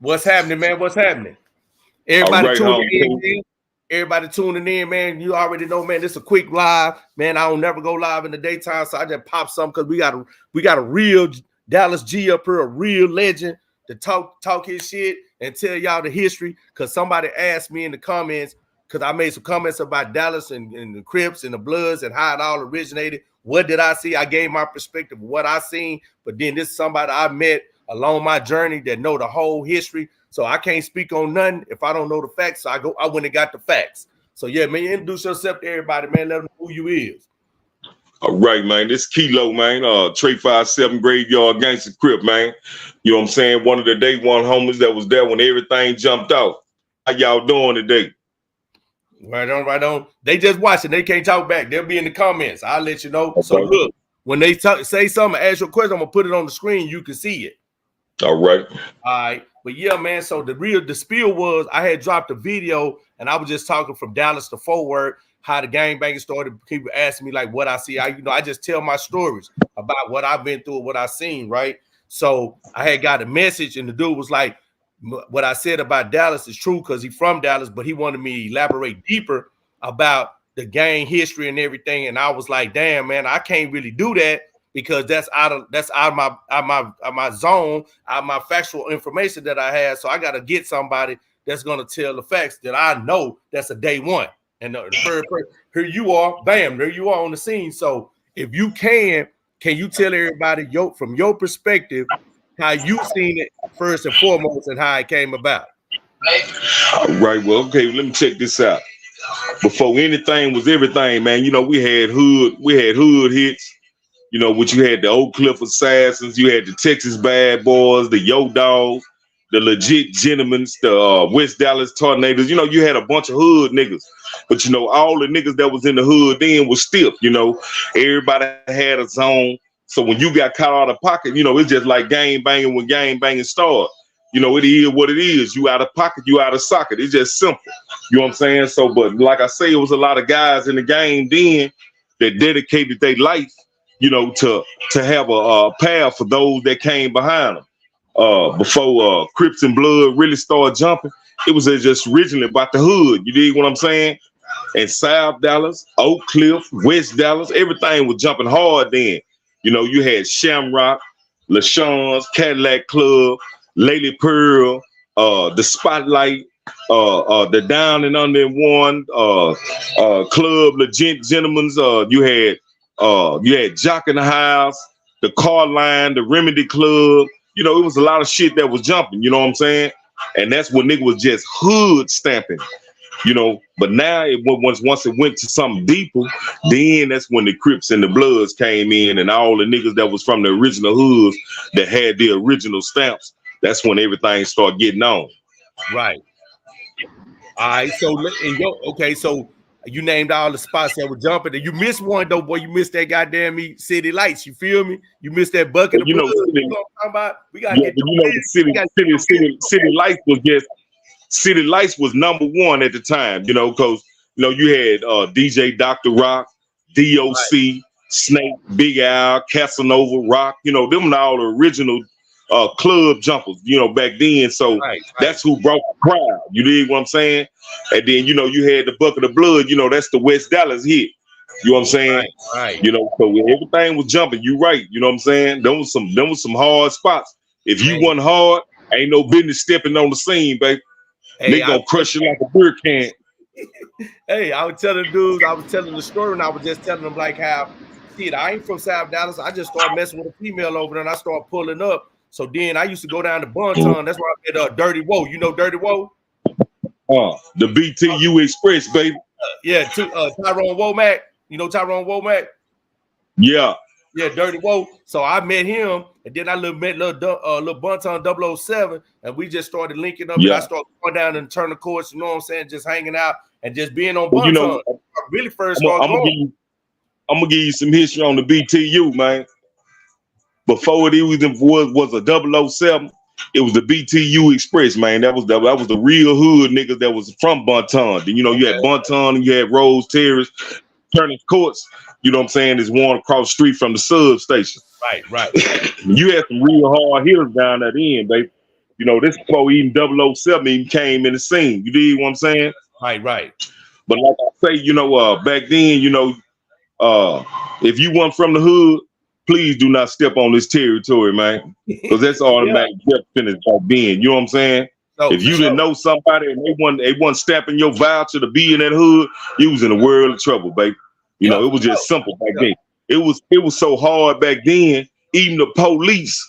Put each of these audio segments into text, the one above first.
What's happening, man? What's happening? Everybody tuning in, man. Everybody tuning in, man. You already know, man. This is a quick live, man. I don't never go live in the daytime, so I just pop something because we got a real Dallas G up here, a real legend to talk his shit and tell y'all the history. Because somebody asked me in the comments, because I made some comments about Dallas and the Crips and the Bloods and how it all originated. What did I see? I gave my perspective of what I seen, but then this is somebody I met along my journey that know the whole history. So I can't speak on nothing if I don't know the facts. So I went and got the facts. So yeah, man, introduce yourself to everybody, man. Let them know who you is. All right, man. This Kilo, man. Trey 57 Graveyard Gangster Crip, man. You know what I'm saying? One of the day one homies that was there when everything jumped out. How y'all doing today? Right on, right on. They just watching. They can't talk back. They'll be in the comments. I'll let you know. Okay. So look, when they say something, ask your question, I'm gonna put it on the screen. You can see it. All right. All right. But yeah, man. So the spiel was I had dropped a video and I was just talking from Dallas to Fort Worth, how the gangbanging started. People asking me like what I see. I just tell my stories about what I've been through, what I've seen, right? So I had got a message and the dude was like, what I said about Dallas is true because he's from Dallas, but he wanted me to elaborate deeper about the gang history and everything. And I was like, damn, man, I can't really do that because that's out of my zone, out of my factual information that I have. So I got to get somebody that's going to tell the facts that I know that's a day one. And here you are, bam, there you are on the scene. So if you can you tell everybody from your perspective how you seen it first and foremost and how it came about? All right, well, okay, let me check this out. Before anything was everything, man, you know, we had hood hits, you know, which you had the Oak Cliff Assassins, you had the Texas Bad Boys, the Yo Dogs, the Legit Gentlemen, the West Dallas Tornadoes. You know, you had a bunch of hood niggas, but you know, all the niggas that was in the hood then was stiff. You know, everybody had a zone. So when you got caught out of pocket, you know, it's just like gang banging when gang banging started. You know, it is what it is. You out of pocket, you out of socket. It's just simple. You know what I'm saying? So, but like I say, it was a lot of guys in the game then that dedicated their life, you know, to have a path for those that came behind them. Before Crips and Blood really started jumping, it was just originally about the hood. You dig what I'm saying? And South Dallas, Oak Cliff, West Dallas, everything was jumping hard then. You know, you had Shamrock, LaShawn's, Cadillac Club, Lady Pearl, the Spotlight, the Down and Under One, Club, Legit Gentlemen's. You had Jock in the House, the Car Line, the Remedy Club. You know, it was a lot of shit that was jumping. You know what I'm saying? And that's when nigga was just hood stamping. You know, but now once it went to something deeper, then that's when the Crips and the Bloods came in and all the niggas that was from the original hoods that had the original stamps. That's when everything started getting on. Right. All right. So you named all the spots that were jumping, and you missed one though, boy. You missed that goddamn City Lights. You feel me? You missed that bucket. You know, we gotta get City Lights was just. City Lights was number one at the time, you know, because, you know, you had DJ Dr. Rock, DOC, right. Snake, Big Al, Casanova, Rock, you know, them were all the original club jumpers, you know, back then. So that's who brought the crowd. You dig what I'm saying? And then, you know, you had the Bucket of Blood, you know, that's the West Dallas hit. You know what I'm saying? Right. You know, so everything was jumping. You right. You know what I'm saying? There was some hard spots. If you wasn't hard, ain't no business stepping on the scene, baby. Hey, they gonna crush you like a beer can. Hey, I was telling dudes, I was telling the story, and I was just telling them like how, shit, I ain't from South Dallas. I just started messing with a female over there, and I started pulling up. So then I used to go down to Bonton. That's where I met Dirty Woe. You know Dirty Woe? The BTU Express, baby. Tyrone Womack. You know Tyrone Womack? Yeah. Yeah, Dirty Woe. So I met him, and then I met little Bunton 007, and we just started linking up. Yeah. And I started going down and turn the course, you know what I'm saying, just hanging out and just being on Bunton. You know, I really first started going. I'm gonna give you some history on the BTU, man. Before it was a 007, it was the BTU Express, man. That was the real hood niggas that was from Bunton. Then, you know, you had Bunton and you had Rose Terrace, turning courts. You know what I'm saying? There's one across the street from the substation. Right. You had some real hard hitters down that end, baby. You know, this before even 007 even came in the scene. You dig what I'm saying? Right. But like I say, you know, back then, you know, if you weren't from the hood, please do not step on this territory, man, because that's automatic death sentence back then. You know what I'm saying? So, if you didn't know somebody and they wasn't stamping your voucher to be in that hood, you was in a world of trouble, baby. You know, it was just simple back then. It was so hard back then. Even the police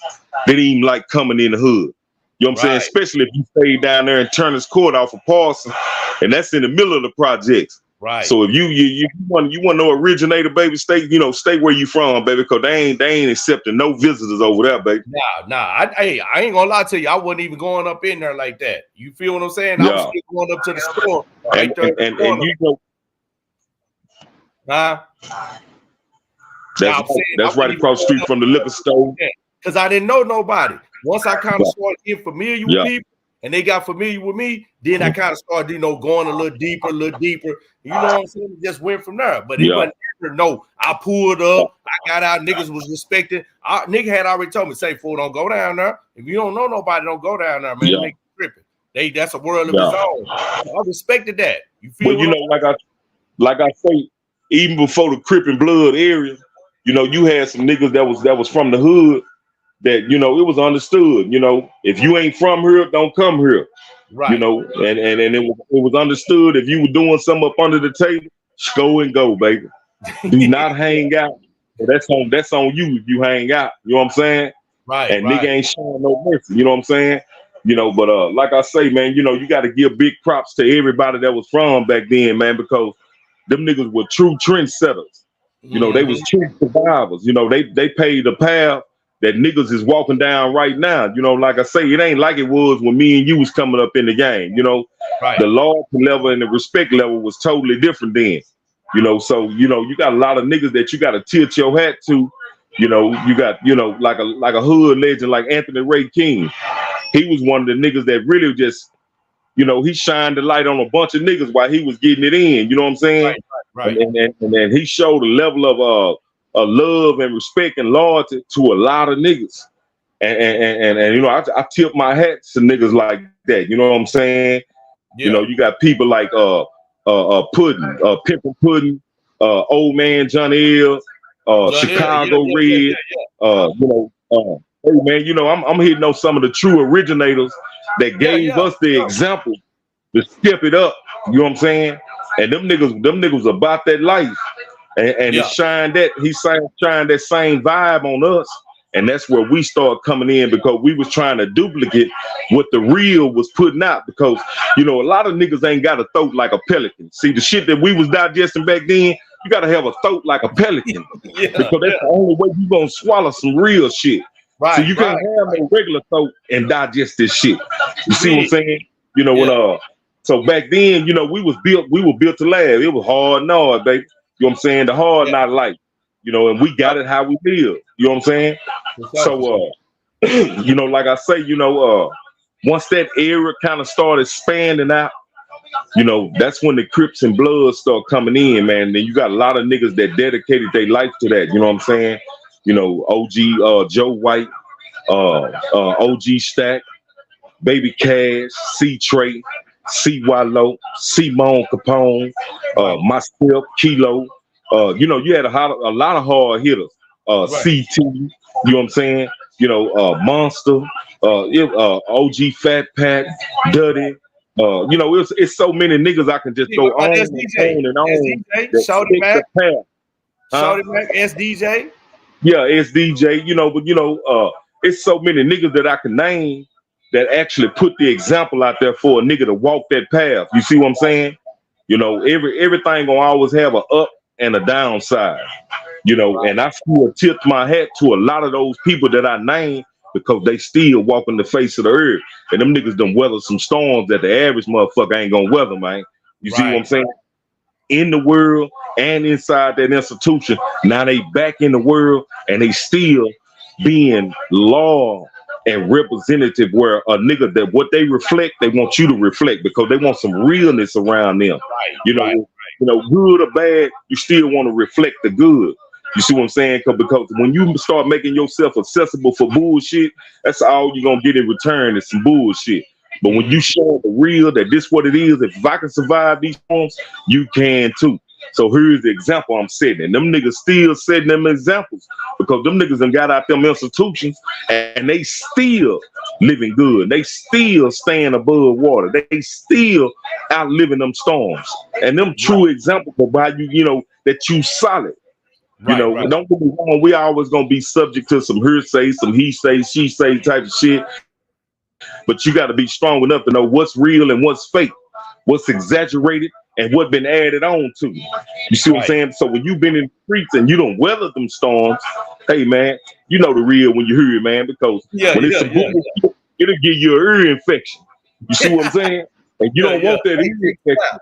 didn't even like coming in the hood. You know what I'm saying? Especially if you stayed down there in Turner's Court off of Parson, and that's in the middle of the projects. Right. So if you want no originator, baby, stay where you from, baby, because they ain't accepting no visitors over there, baby. Nah. I ain't gonna lie to you. I wasn't even going up in there like that. You feel what I'm saying? Yeah. I was still going up to the store and you know, that's right across the street from the liquor store. Because I didn't know nobody. Once I kind of started getting familiar with people, and they got familiar with me, then I kind of started, you know, going a little deeper. You know what I'm saying? It just went from there. But it wasn't ever, no, I pulled up, I got out, niggas was respected. Nigga had already told me, say, fool, don't go down there. If you don't know nobody, don't go down there, man. Make you tripping. That's a world of its own. I respected that. You feel? Well, you know, like I say, even before the Crip and Blood area, you know, you had some niggas that was from the hood that, you know, it was understood. You know, if you ain't from here, don't come here. Right. You know, and it was understood if you were doing something up under the table, go and go, baby. Do not hang out. That's on you if you hang out. You know what I'm saying? Right. And nigga ain't showing no mercy. You know what I'm saying? You know, but like I say, man, you know, you got to give big props to everybody that was from back then, man, because them niggas were true trendsetters. You know, they was true survivors. You know, they paid the path that niggas is walking down right now. You know, like I say, it ain't like it was when me and you was coming up in the game. You know, the loyalty level and the respect level was totally different then. You know, so, you know, you got a lot of niggas that you got to tilt your hat to. You know, you got, you know, like a hood legend like Anthony Ray King. He was one of the niggas that really just, you know, he shined the light on a bunch of niggas while he was getting it in. You know what I'm saying? Right. And then he showed a level of love and respect and loyalty to a lot of niggas. And you know, I tip my hat to niggas like that. You know what I'm saying? Yeah. You know, you got people like Puddin', Pimpin' Puddin', Old Man John L, Chicago Red. You know, hey man, you know, I'm hitting on some of the true originators that gave us the example to step it up. You know what I'm saying? And them niggas about that life. And he shined that same vibe on us. And that's where we start coming in, because we was trying to duplicate what the real was putting out. Because, you know, a lot of niggas ain't got a throat like a pelican. See, the shit that we was digesting back then, you got to have a throat like a pelican. Because that's the only way you going to swallow some real shit. Right, so you can't have a regular throat and digest this shit. You see what I'm saying? You know, when so back then, you know, we were built to last. It was hard knowledge, baby. You know what I'm saying? The hard not life. You know, and we got it how we live. You know what I'm saying? So you know, like I say, you know, once that era kind of started expanding out, you know, that's when the Crips and Bloods start coming in, man. Then you got a lot of niggas that dedicated their life to that. You know what I'm saying? You know, OG Joe White, OG Stack, Baby Cash, C Trey, C Wallow, Simone Capone, myself, Kilo. You know, you had a lot of hard hitters. CT, you know what I'm saying? You know, Monster, OG Fat Pat, Duddy. You know, it's so many niggas I can just go on and on. Shorty Mac, SDJ. Yeah, SDJ. You know, but you know, it's so many niggas that I can name that actually put the example out there for a nigga to walk that path. You see what I'm saying? You know, everything gonna always have a up and a downside. You know, and I still tip my hat to a lot of those people that I named, because they still walking the face of the earth. And them niggas done weather some storms that the average motherfucker ain't gonna weather, man. You see what I'm saying? In the world and inside that institution. Now they back in the world and they still being law and representative, where a nigga that what they reflect, they want you to reflect, because they want some realness around them. You know, you know, good or bad, you still want to reflect the good. You see what I'm saying? Because when you start making yourself accessible for bullshit, that's all you're gonna get in return is some bullshit. But when you show the real, that this what it is, if I can survive these storms, you can too. So here's the example I'm setting. And them niggas still setting them examples because them niggas done got out them institutions and they still living good. They still staying above water. They still outliving them storms. And them true examples of why you know, that you solid. Don't get me wrong, we always gonna be subject to some hearsay, some he say, she say type of shit. But you got to be strong enough to know what's real and what's fake, what's exaggerated and what been added on to. You see what I'm saying? So when you've been in the streets and you don't weather them storms, hey man, you know the real when you hear it, man, because when it's some bullshit, it'll give you an ear infection. You see what I'm saying? And you don't want that ear infection.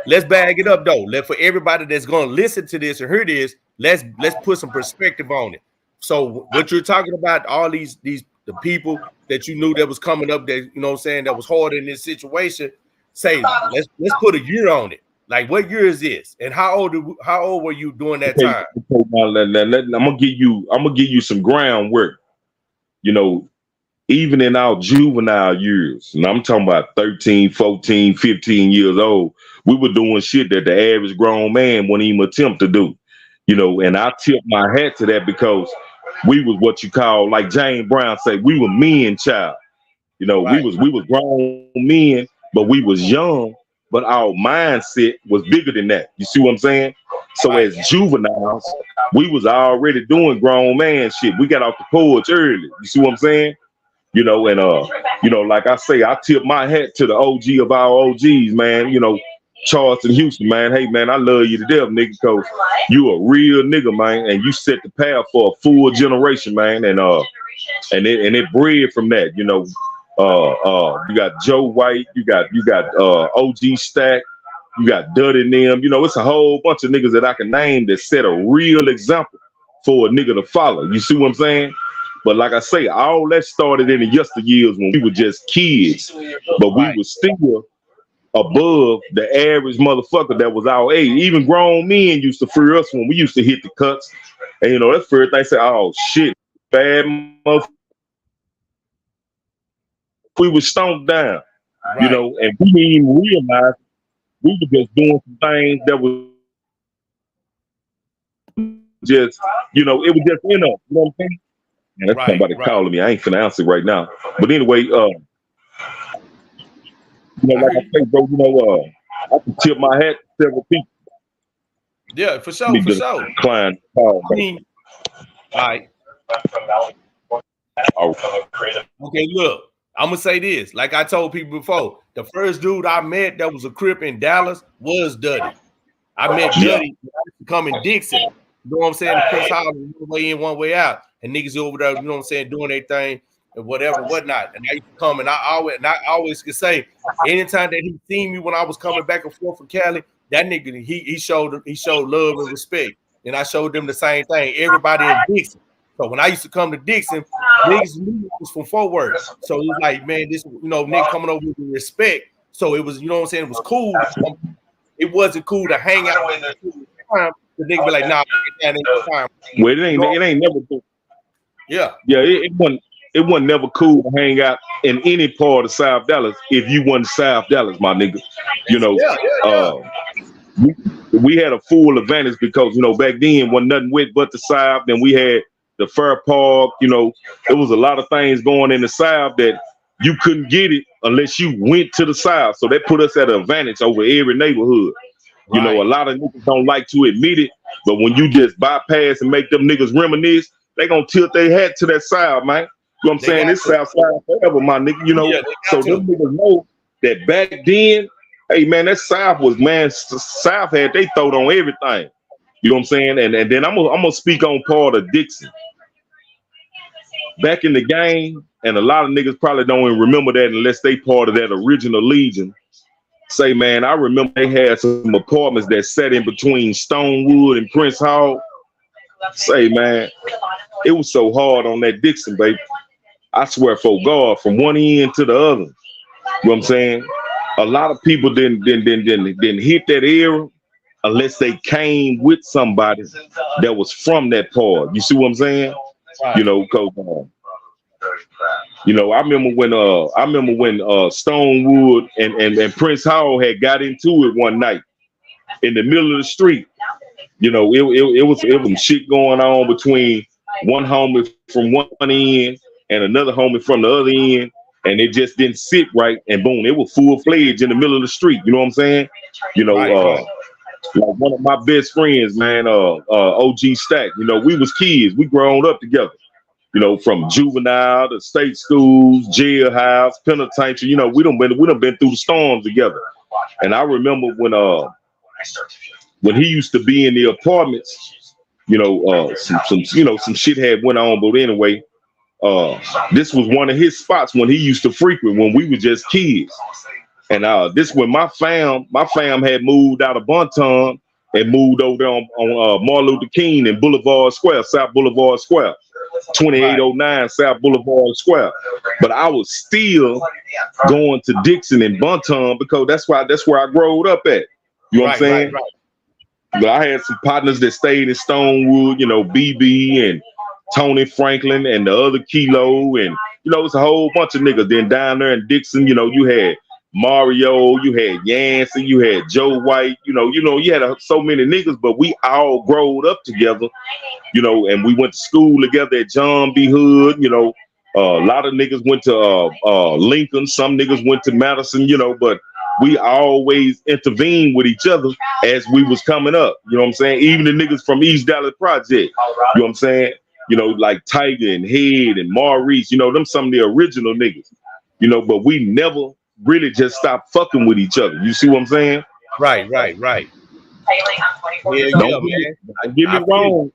Let's bag it up though. For everybody that's gonna listen to this and hear this, let's put some perspective on it. So what you're talking about, all the people that you knew that was coming up, that you know what I'm saying, that was hard in this situation, say let's put a year on it. Like what year is this? And how old were you during that time? I'm gonna give you some groundwork. You know, even in our juvenile years, and I'm talking about 13, 14, 15 years old, we were doing shit that the average grown man wouldn't even attempt to do. You know, and I tip my hat to that because we was what you call, like James Brown say, we were men child. You know, we was grown men, but we was young, but our mindset was bigger than that. You see what I'm saying? So as juveniles, we was already doing grown man shit. We got off the porch early. You see what I'm saying? You know, and you know, like I say, I tip my hat to the OG of our OGs, man. You know, Charleston, Houston, man. Hey, man, I love you to death, nigga, because you a real nigga, man, and you set the path for a full generation, man, and it bred from that, you know. You got Joe White, you got OG Stack, you got Duddy and them, you know, it's a whole bunch of niggas that I can name that set a real example for a nigga to follow. You see what I'm saying? But like I say, all that started in the yesteryears when we were just kids, but we were still above the average motherfucker that was our age. Even grown men used to fear us when we used to hit the cuts. And you know, that's first thing they say, oh shit, bad motherfucker. We were stomped down, you know, and we didn't even realize we were just doing some things that was just, you know, it was just in us. You know what I'm saying? Man, that's somebody calling me. I ain't finna answer right now. But anyway, you know, like I say, bro, you know, I can tip my hat to several people. Yeah, for sure, for sure. Client, I mean, all right. Okay, look, I'm gonna say this. Like I told people before, the first dude I met that was a Crip in Dallas was Duddy. I met Duddy coming Dixon. You know what I'm saying? Chris Hall, one way in, one way out, and niggas over there, you know what I'm saying, doing their thing and whatever, whatnot. And I used to come, and I always could say, anytime that he seen me when I was coming back and forth from Cali, that nigga he showed love and respect, and I showed them the same thing. Everybody in Dixon. So when I used to come to Dixon, niggas knew was from Fort Worth. So it was like, man, this, you know, Nick coming over with respect. So it was, you know what I'm saying, it was cool. It wasn't cool to hang out with the nigga be like, nah, that ain't the time. Well, it ain't never cool. Yeah. Yeah, it wasn't never cool to hang out in any part of South Dallas if you wasn't South Dallas, my nigga. You know, we had a full advantage because, you know, back then wasn't nothing wet but the South. Then we had the Fair Park, you know, there was a lot of things going in the South that you couldn't get it unless you went to the South. So that put us at an advantage over every neighborhood. You know, a lot of niggas don't like to admit it, but when you just bypass and make them niggas reminisce, they gonna tilt their hat to that South, man. You know what I'm saying? It's South Side forever, my nigga, you know. So them niggas know that back then, hey man, that South was, man, South had they throat on everything. You know what I'm saying? And then I'm gonna speak on part of Dixon. Back in the game, and a lot of niggas probably don't even remember that unless they part of that original Legion. Say, man, I remember they had some apartments that sat in between Stonewood and Prince Hall. Say, man, it was so hard on that Dixon, baby. I swear for God, from one end to the other. You know what I'm saying? A lot of people didn't hit that era unless they came with somebody that was from that part. You see what I'm saying? Right. You know, cause you know, I remember when Stonewood and Prince Hall had got into it one night in the middle of the street. You know, it was some shit going on between one homie from one end and another homie from the other end, and it just didn't sit right. And boom, it was full fledged in the middle of the street. You know what I'm saying? You know, Right. like one of my best friends, man, OG Stack. You know, we was kids. We grown up together. You know, from juvenile to state schools, jailhouse, penitentiary. You know, we done been through the storms together. And I remember when he used to be in the apartments, you know, some shit had went on. But anyway, this was one of his spots when he used to frequent when we were just kids. And this when my fam had moved out of Bonton and moved over there on Martin Luther King and Boulevard Square, South Boulevard Square, 2809 South Boulevard Square. But I was still going to Dixon and Bonton because that's where I growed up at. You know what I'm saying? Right. But I had some partners that stayed in Stonewood, you know, BB and Tony Franklin and the other Kilo, and you know, it's a whole bunch of niggas. Then down there in Dixon, you know, you had Mario, you had Yancey, you had Joe White, you know, you had so many niggas, but we all growed up together, you know, and we went to school together at John B. Hood, you know. A lot of niggas went to Lincoln, some niggas went to Madison, you know, but we always intervened with each other as we was coming up. You know what I'm saying? Even the niggas from East Dallas Project, you know what I'm saying? You know, like Tiger and Head and Maurice, you know, them some of the original niggas, you know, but we never really just stopped fucking with each other. You see what I'm saying? Right. Yeah, don't get me wrong.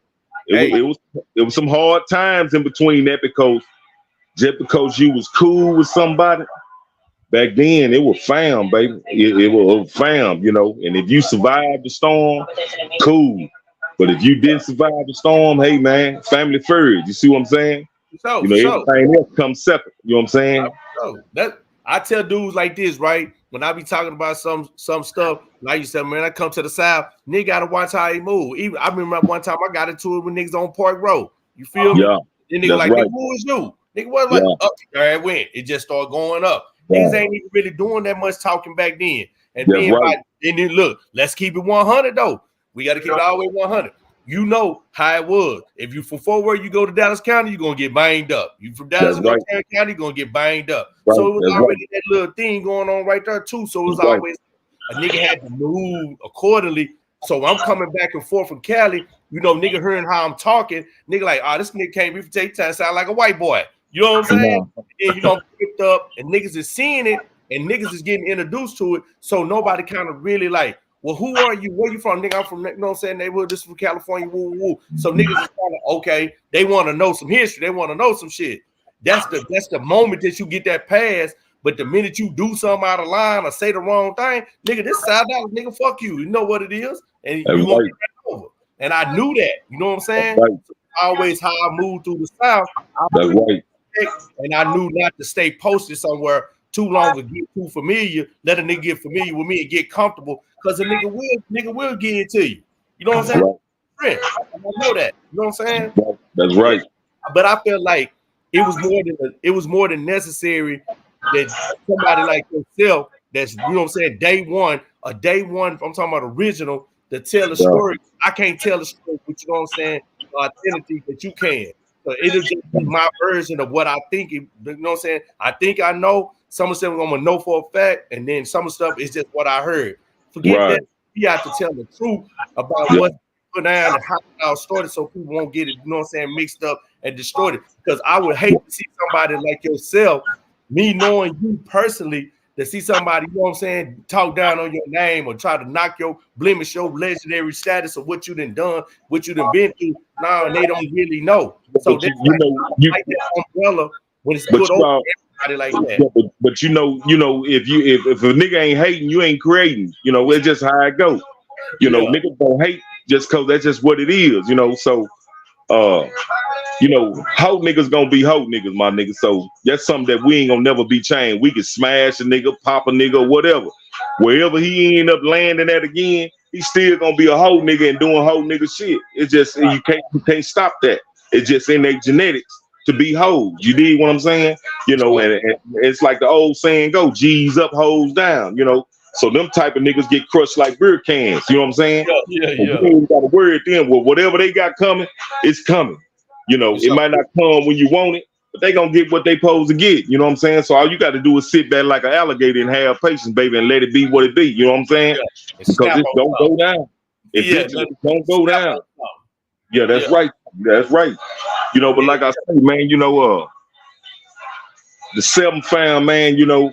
It was some hard times in between that because just because you was cool with somebody, back then it was fam, baby. It was fam, you know. And if you survived the storm, cool. But if you didn't survive the storm, hey man, family first. You see what I'm saying? You know, everything else comes second. You know what I'm saying? That I tell dudes like this, right? When I be talking about some stuff, like you said, man, I come to the South, nigga gotta watch how he move. Even I remember one time I got into it with niggas on Park Road. You feel me? Yeah. Then nigga like, right. Nigga, who is you? Nigga, what like up there it went. It just started going up. Niggas ain't even really doing that much talking back then. And then and then look, let's keep it 100 though. We got to keep it all the way 100. You know how it was. If you from Fort Worth, you go to Dallas County, you're gonna get banged up. You from Dallas County, you're gonna get banged up. Right. So it was already that little thing going on right there too. So it was always a nigga had to move accordingly. So I'm coming back and forth from Cali, you know, nigga hearing how I'm talking, nigga like, oh, this nigga came here for take time, sound like a white boy. You know what I'm saying? And you know, picked up and niggas is seeing it and niggas is getting introduced to it. So nobody kind of really like, well, who are you? Where you from? Nigga, I'm from, you know what I'm saying? Neighborhood, this is from California, woo, woo. So niggas is kind of, okay, they want to know some history. They want to know some shit. That's the moment that you get that pass. But the minute you do something out of line or say the wrong thing, nigga, this side out, nigga, fuck you. You know what it is. And you want to get that over. And I knew that. You know what I'm saying? So always how I moved through the South. And I knew not to stay posted somewhere too long to get too familiar. Let a nigga get familiar with me and get comfortable. Because a nigga will get into you. You know what I'm saying? Right. I know that. You know what I'm saying? That's right. But I felt like it was more than necessary that somebody like yourself, that's, you know what I'm saying, day one, I'm talking about original, to tell a story. I can't tell a story, but you know what I'm saying, authenticity that you can. So it'll just be my version of what I think. You know what I'm saying? I think I know. Some of stuff I'm gonna know for a fact, and then some stuff is just what I heard. Forget that. You have to tell the truth about what's put down and how it all started, so people won't get it, you know what I'm saying, mixed up and destroyed it. Because I would hate to see somebody like yourself, me knowing you personally, to see somebody, you know what I'm saying, talk down on your name or try to knock your blemish, your legendary status of what you done, what you done been through. Now and they don't really know. So that's like that umbrella when it's put over everybody like that. But you know, if a nigga ain't hating, you ain't creating. You know, it's just how it goes. You know, niggas don't hate just because that's just what it is. You know, so you know, hoe niggas gonna be hoe niggas, my nigga. So that's something that we ain't gonna never be changed. We can smash a nigga, pop a nigga, whatever. Wherever he end up landing at again, he's still gonna be a whole nigga and doing whole nigga shit. It's just you can't stop that. It's just in their genetics to be hoes. You dig what I'm saying? You know, and it's like the old saying go, G's up, hoes down, you know. So them type of niggas get crushed like beer cans, you know what I'm saying? Yeah. You ain't gotta worry at them. Well, whatever they got coming, it's coming. You know, it might not come when you want it, but they gonna get what they supposed to get. You know what I'm saying? So all you got to do is sit back like an alligator and have patience, baby, and let it be what it be. You know what I'm saying? Yeah. Because it don't go down. It don't go down. Yeah, that's right. That's right. You know, but like I say, man, you know, the 7 fam, man, you know.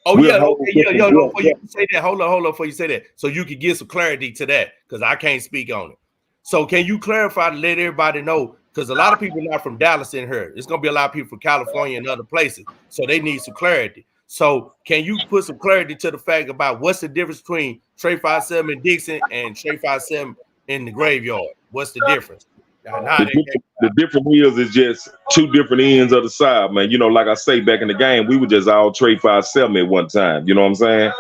Oh yeah, okay, yo, before you say that, hold on, before you say that, so you can get some clarity to that, because I can't speak on it. So can you clarify to let everybody know? Because a lot of people are not from Dallas in here. It's gonna be a lot of people from California and other places, so they need some clarity. So can you put some clarity to the fact about what's the difference between Trey 57 in Dixon and Trey 57 in the graveyard? What's the difference? The difference is just 2 different ends of the side, man. You know, like I say, back in the game, we were just all Trey 57 at one time. You know what I'm saying?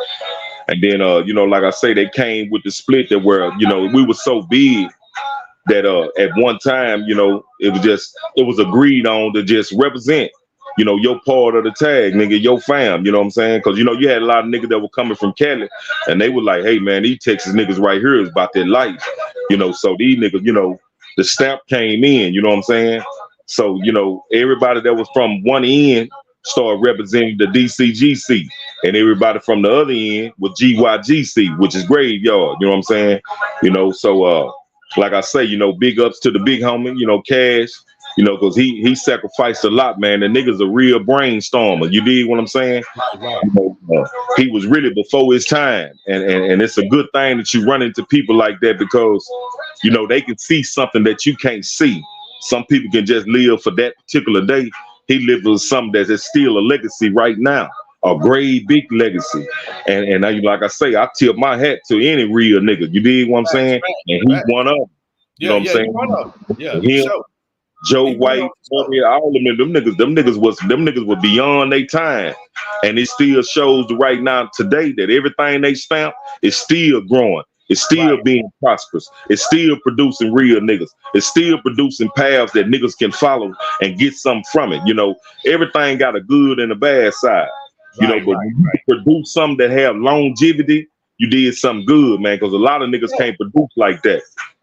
And then, you know, like I say, they came with the split that were, you know, we were so big that at one time, you know, it was agreed on to just represent, you know, your part of the tag, nigga, your fam, you know what I'm saying? Because, you know, you had a lot of niggas that were coming from Cali, and they were like, hey, man, these Texas niggas right here is about their life, you know, so these niggas, you know, the stamp came in, you know what I'm saying? So, you know, everybody that was from one end started representing the DCGC, and everybody from the other end was GYGC, which is graveyard, you know what I'm saying? You know, so, like I say, you know, big ups to the big homie, you know, Cash, you know, because he sacrificed a lot, man. The nigga's a real brainstormer. You dig what I'm saying? Right. You know, he was really before his time. And it's a good thing that you run into people like that, because, you know, they can see something that you can't see. Some people can just live for that particular day. He lived with something that is still a legacy right now. A great big legacy, and like I say, I tip my hat to any real nigga. You dig what I'm saying? And he's one of them. You know what I'm saying? One of them. Yeah, him, sure. Joe White, all of them niggas were beyond their time, and it still shows right now today that everything they stamp is still growing. It's still being prosperous. It's still producing real niggas. It's still producing paths that niggas can follow and get something from it. You know, everything got a good and a bad side. You know, but when you produce something that have longevity, you did something good, man. Because a lot of niggas can't produce like that.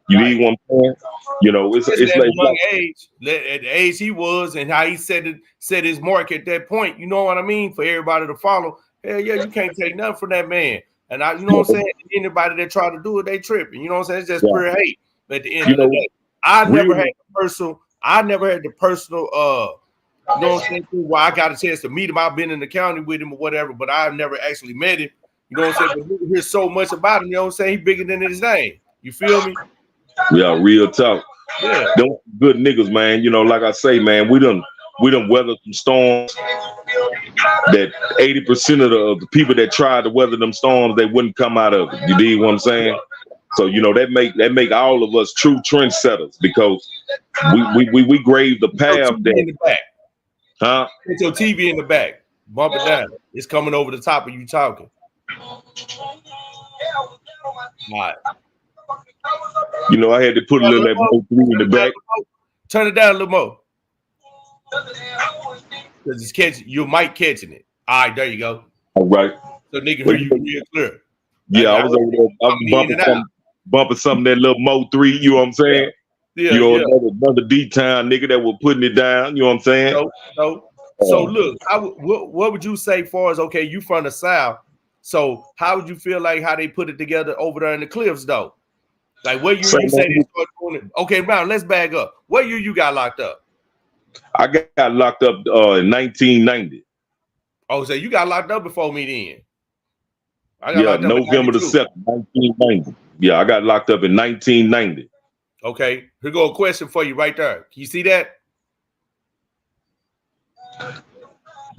You need what I'm saying? You know, it's like young age, at the age he was, and how he set his mark at that point. You know what I mean? For everybody to follow. Hell yeah, you can't take nothing from that man. And you know what I'm saying? Anybody that try to do it, they tripping. You know what I'm saying? It's just pure hate. But at the end of the day, I never had the personal. You know what I'm saying? Well, I got a chance to meet him. I've been in the county with him or whatever, but I've never actually met him. You know what I'm saying? But we hear so much about him. You know what I'm saying? He's bigger than his name. You feel me? Yeah, real talk. Yeah, them good niggas, man. You know, like I say, man, we done weathered some storms that 80% of the people that tried to weather them storms, they wouldn't come out of it. You dig what I'm saying? So, you know, that make all of us true trendsetters, because we grave the path that in the back. Huh? Put your TV in the back. Bump it down. It's coming over the top of you talking. All right. You know, I had to put a little that Mo 3 in the back. Turn it down a little more. Because it's catching, you might catching it. All right, there you go. All right. So nigga hear you real clear. Yeah, I was over there. I was bumping something that little Mo 3, you know what I'm saying? Yeah, you know, another D-Town nigga that was putting it down, you know what I'm saying? So look, what would you say far as, okay, you from the South, so how would you feel like how they put it together over there in the Cliffs though? Like what year you say they started doing it? Okay, now let's back up. What year you got locked up? I got locked up in 1990. Oh, so you got locked up before me then? I got locked up November the 7th, 1990. Yeah, I got locked up in 1990. Okay, here go a question for you right there. Can you see that?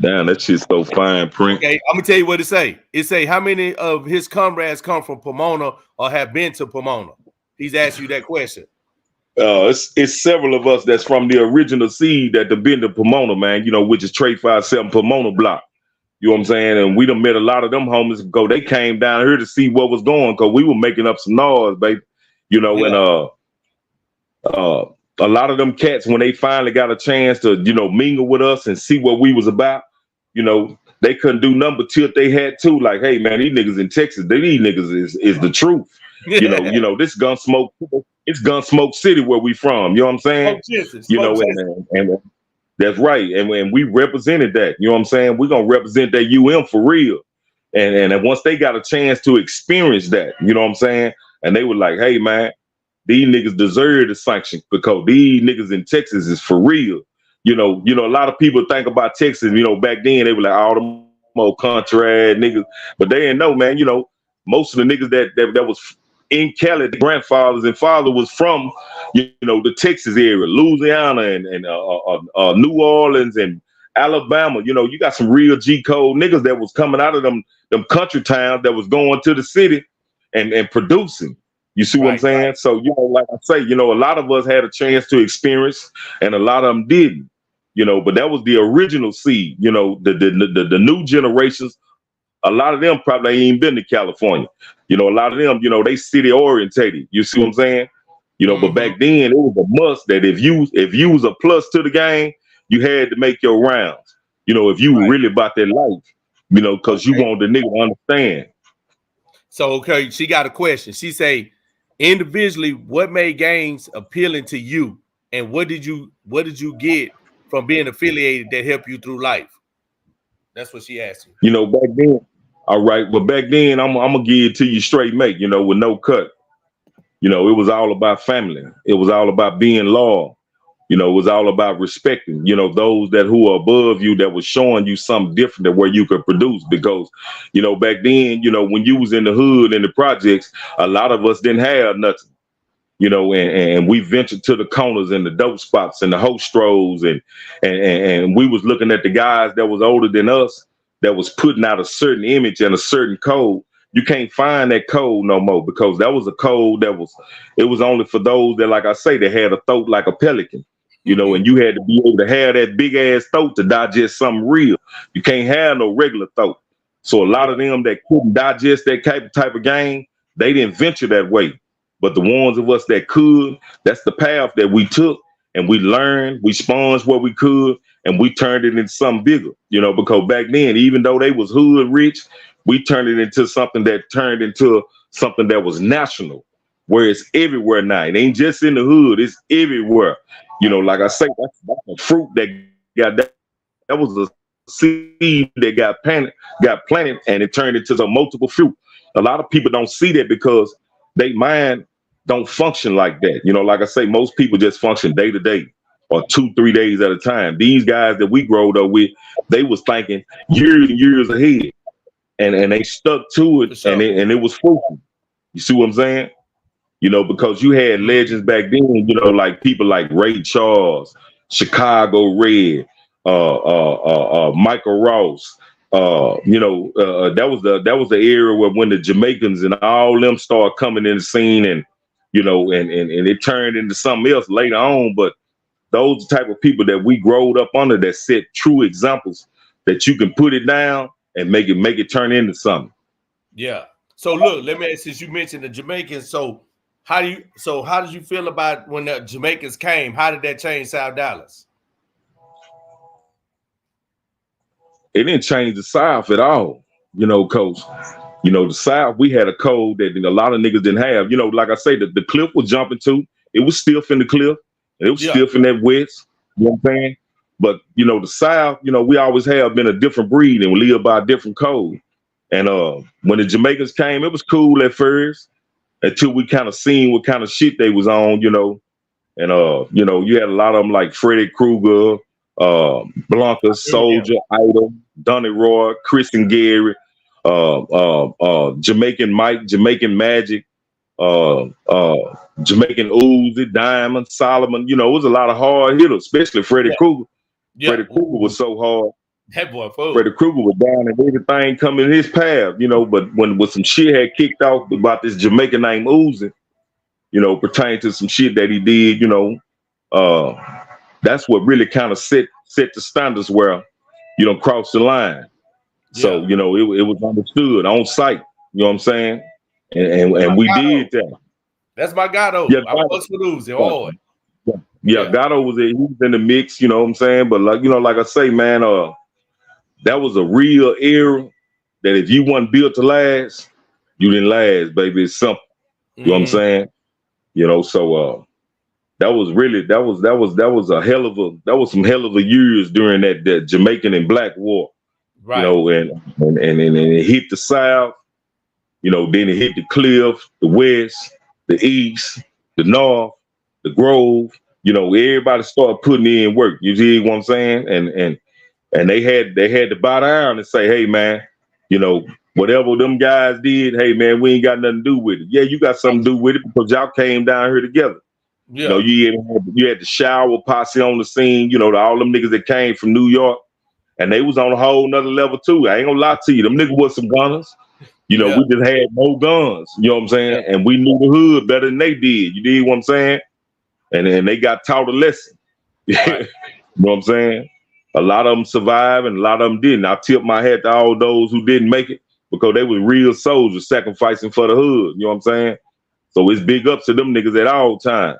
Damn, that shit's so fine print. Okay, I'm gonna tell you what it say. It say how many of his comrades come from Pomona or have been to Pomona. He's asked you that question. It's several of us that's from the original seed that have been to Pomona, man. You know, which is Trey 57 Pomona block. You know what I'm saying? And we done met a lot of them homies ago. They came down here to see what was going, because we were making up some noise, baby. You know, and a lot of them cats, when they finally got a chance to, you know, mingle with us and see what we was about, you know, they couldn't do nothing but tilt they had to, like, hey man, these niggas in Texas, these niggas is the truth. You know, this it's Gunsmoke City where we from. You know what I'm saying? You know, and that's right. And when we represented that, you know what I'm saying? We're gonna represent that for real. And once they got a chance to experience that, you know what I'm saying? And they were like, hey man, these niggas deserve the sanction because these niggas in Texas is for real. You know, a lot of people think about Texas, you know, back then they were like, all them old country ass niggas, but they didn't know, man, you know, most of the niggas that was in Cali, the grandfathers and father was from, you know, the Texas area, Louisiana and New Orleans and Alabama. You know, you got some real G code niggas that was coming out of them country towns that was going to the city and producing. You see what I'm saying? Right. So, you know, like I say, you know, a lot of us had a chance to experience and a lot of them didn't, you know, but that was the original seed. You know, the new generations, a lot of them probably ain't even been to California. You know, a lot of them, you know, they city orientated. You see what I'm saying? You know, but back then it was a must that if you was a plus to the game, you had to make your rounds. You know, if you were really about that life, you know, because you want the nigga to understand. So, okay, she got a question. She say, individually, what made gangs appealing to you, and what did you get from being affiliated that helped you through life? That's what she asked you. You know, back then, all right. But back then, I'm gonna give it to you straight, mate. You know, with no cut. You know, it was all about family. It was all about being loyal. You know, it was all about respecting, you know, those who are above you, that was showing you something different than where you could produce. Because, you know, back then, you know, when you was in the hood, in the projects, a lot of us didn't have nothing, you know, and we ventured to the corners and the dope spots and the hostros, and we was looking at the guys that was older than us, that was putting out a certain image and a certain code. You can't find that code no more, because that was a code it was only for those that, like I say, that had a throat like a pelican. You know, and you had to be able to have that big ass throat to digest something real. You can't have no regular throat. So a lot of them that couldn't digest that type of game, they didn't venture that way. But the ones of us that could, that's the path that we took, and we learned, we sponged what we could, and we turned it into something bigger. You know, because back then, even though they was hood rich, we turned it into something that was national, where it's everywhere now. It ain't just in the hood, it's everywhere. You know, like I say, that's a fruit that got that was a seed that got planted, and it turned into some multiple fruit. A lot of people don't see that because they mind don't function like that. You know, like I say, most people just function day to day or 2-3 days at a time. These guys that we growed up with, they was thinking years and years ahead, and they stuck to it, sure. and it was fruitful. You see what I'm saying? You know, because you had legends back then, you know, like people like Ray Charles, Chicago Red, Michael Ross. You know, that was the era where when the Jamaicans and all them started coming in the scene, and you know, and it turned into something else later on. But those type of people that we growed up under, that set true examples that you can put it down and make it turn into something. Yeah. So look, let me ask, since you mentioned the Jamaicans, so how did you feel about when the Jamaicans came? How did that change South Dallas? It didn't change the South at all, you know, Coach. You know, the South, we had a code that a lot of niggas didn't have. You know, like I say, the cliff was jumping to. It was stiff in the cliff. It was stiff in that west. You know what I'm saying? But, you know, the South, you know, we always have been a different breed, and we live by a different code. And when the Jamaicans came, it was cool at first, until we kind of seen what kind of shit they was on, you know. And, you know, you had a lot of them like Freddy Krueger, Blanca, Soldier, Idol, Donnie Roy, Chris and Gary, Jamaican Mike, Jamaican Magic, Jamaican Uzi, Diamond, Solomon. You know, it was a lot of hard hitters, especially Freddy Krueger. Freddy Krueger was so hard. That boy, Freddy Krueger was down and everything coming in his path, you know. But when some shit had kicked off about this Jamaican named Uzi, you know, pertaining to some shit that he did, you know, that's what really kind of set the standards where you don't cross the line. So, Yeah. you know, it was understood on site. You know what I'm saying? And we did that. That's my guy though. Yeah, I fucks with Uzi hard. yeah, Gatto he was in the mix, you know what I'm saying? But like, you know, like I say, man, that was a real era that if you wasn't built to last, you didn't last, baby. It's simple. You know what I'm saying? You know, so that was some hell of a years during that Jamaican and Black War. You Right. know, and it hit the South, you know, then it hit the Cliff, the West, the East, the North, the Grove. You know, everybody started putting in work. You see what I'm saying? And they had to bow down and say, hey man, you know, whatever them guys did, hey man, we ain't got nothing to do with it. Yeah, you got something to do with it because y'all came down here together. Yeah. You know, you had the shower posse on the scene, you know, all them niggas that came from New York, and they was on a whole nother level too. I ain't gonna lie to you, them niggas was some gunners. You know, we just had more guns, you know what I'm saying? And we knew the hood better than they did. You dig what I'm saying? And they got taught a lesson. Right. You know what I'm saying? A lot of them survived and a lot of them didn't. I tip my hat to all those who didn't make it because they were real soldiers sacrificing for the hood. You know what I'm saying? So it's big ups to them niggas at all times.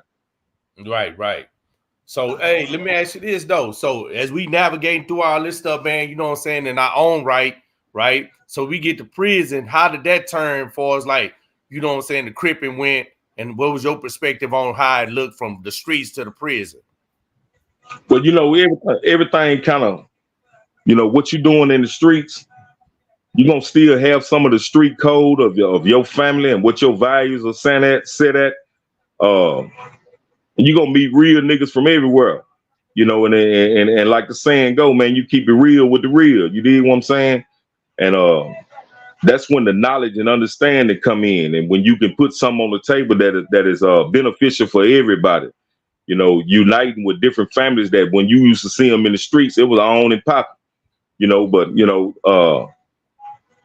Right. So, hey, let me ask you this though. So as we navigate through all this stuff, man, you know what I'm saying, in our own right? So we get to prison. How did that turn for us? Like, you know what I'm saying, the cripping went, and what was your perspective on how it looked from the streets to the prison? But you know, everything kind of, you know, what you doing in the streets, you're gonna still have some of the street code of your family and what your values are set at. You're gonna meet real niggas from everywhere. You know, and like the saying go, man, you keep it real with the real. You dig what I'm saying? And that's when the knowledge and understanding come in, and when you can put something on the table that is beneficial for everybody. You know, uniting with different families that when you used to see them in the streets, it was on and popping. You know, but you know,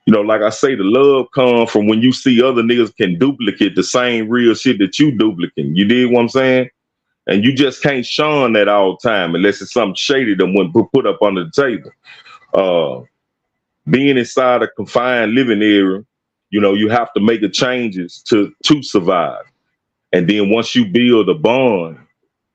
like I say, the love comes from when you see other niggas can duplicate the same real shit that you duplicate. You dig what I'm saying? And you just can't shun that all the time unless it's something shady that went put up under the table. Being inside a confined living area, you know, you have to make the changes to survive. And then once you build a bond,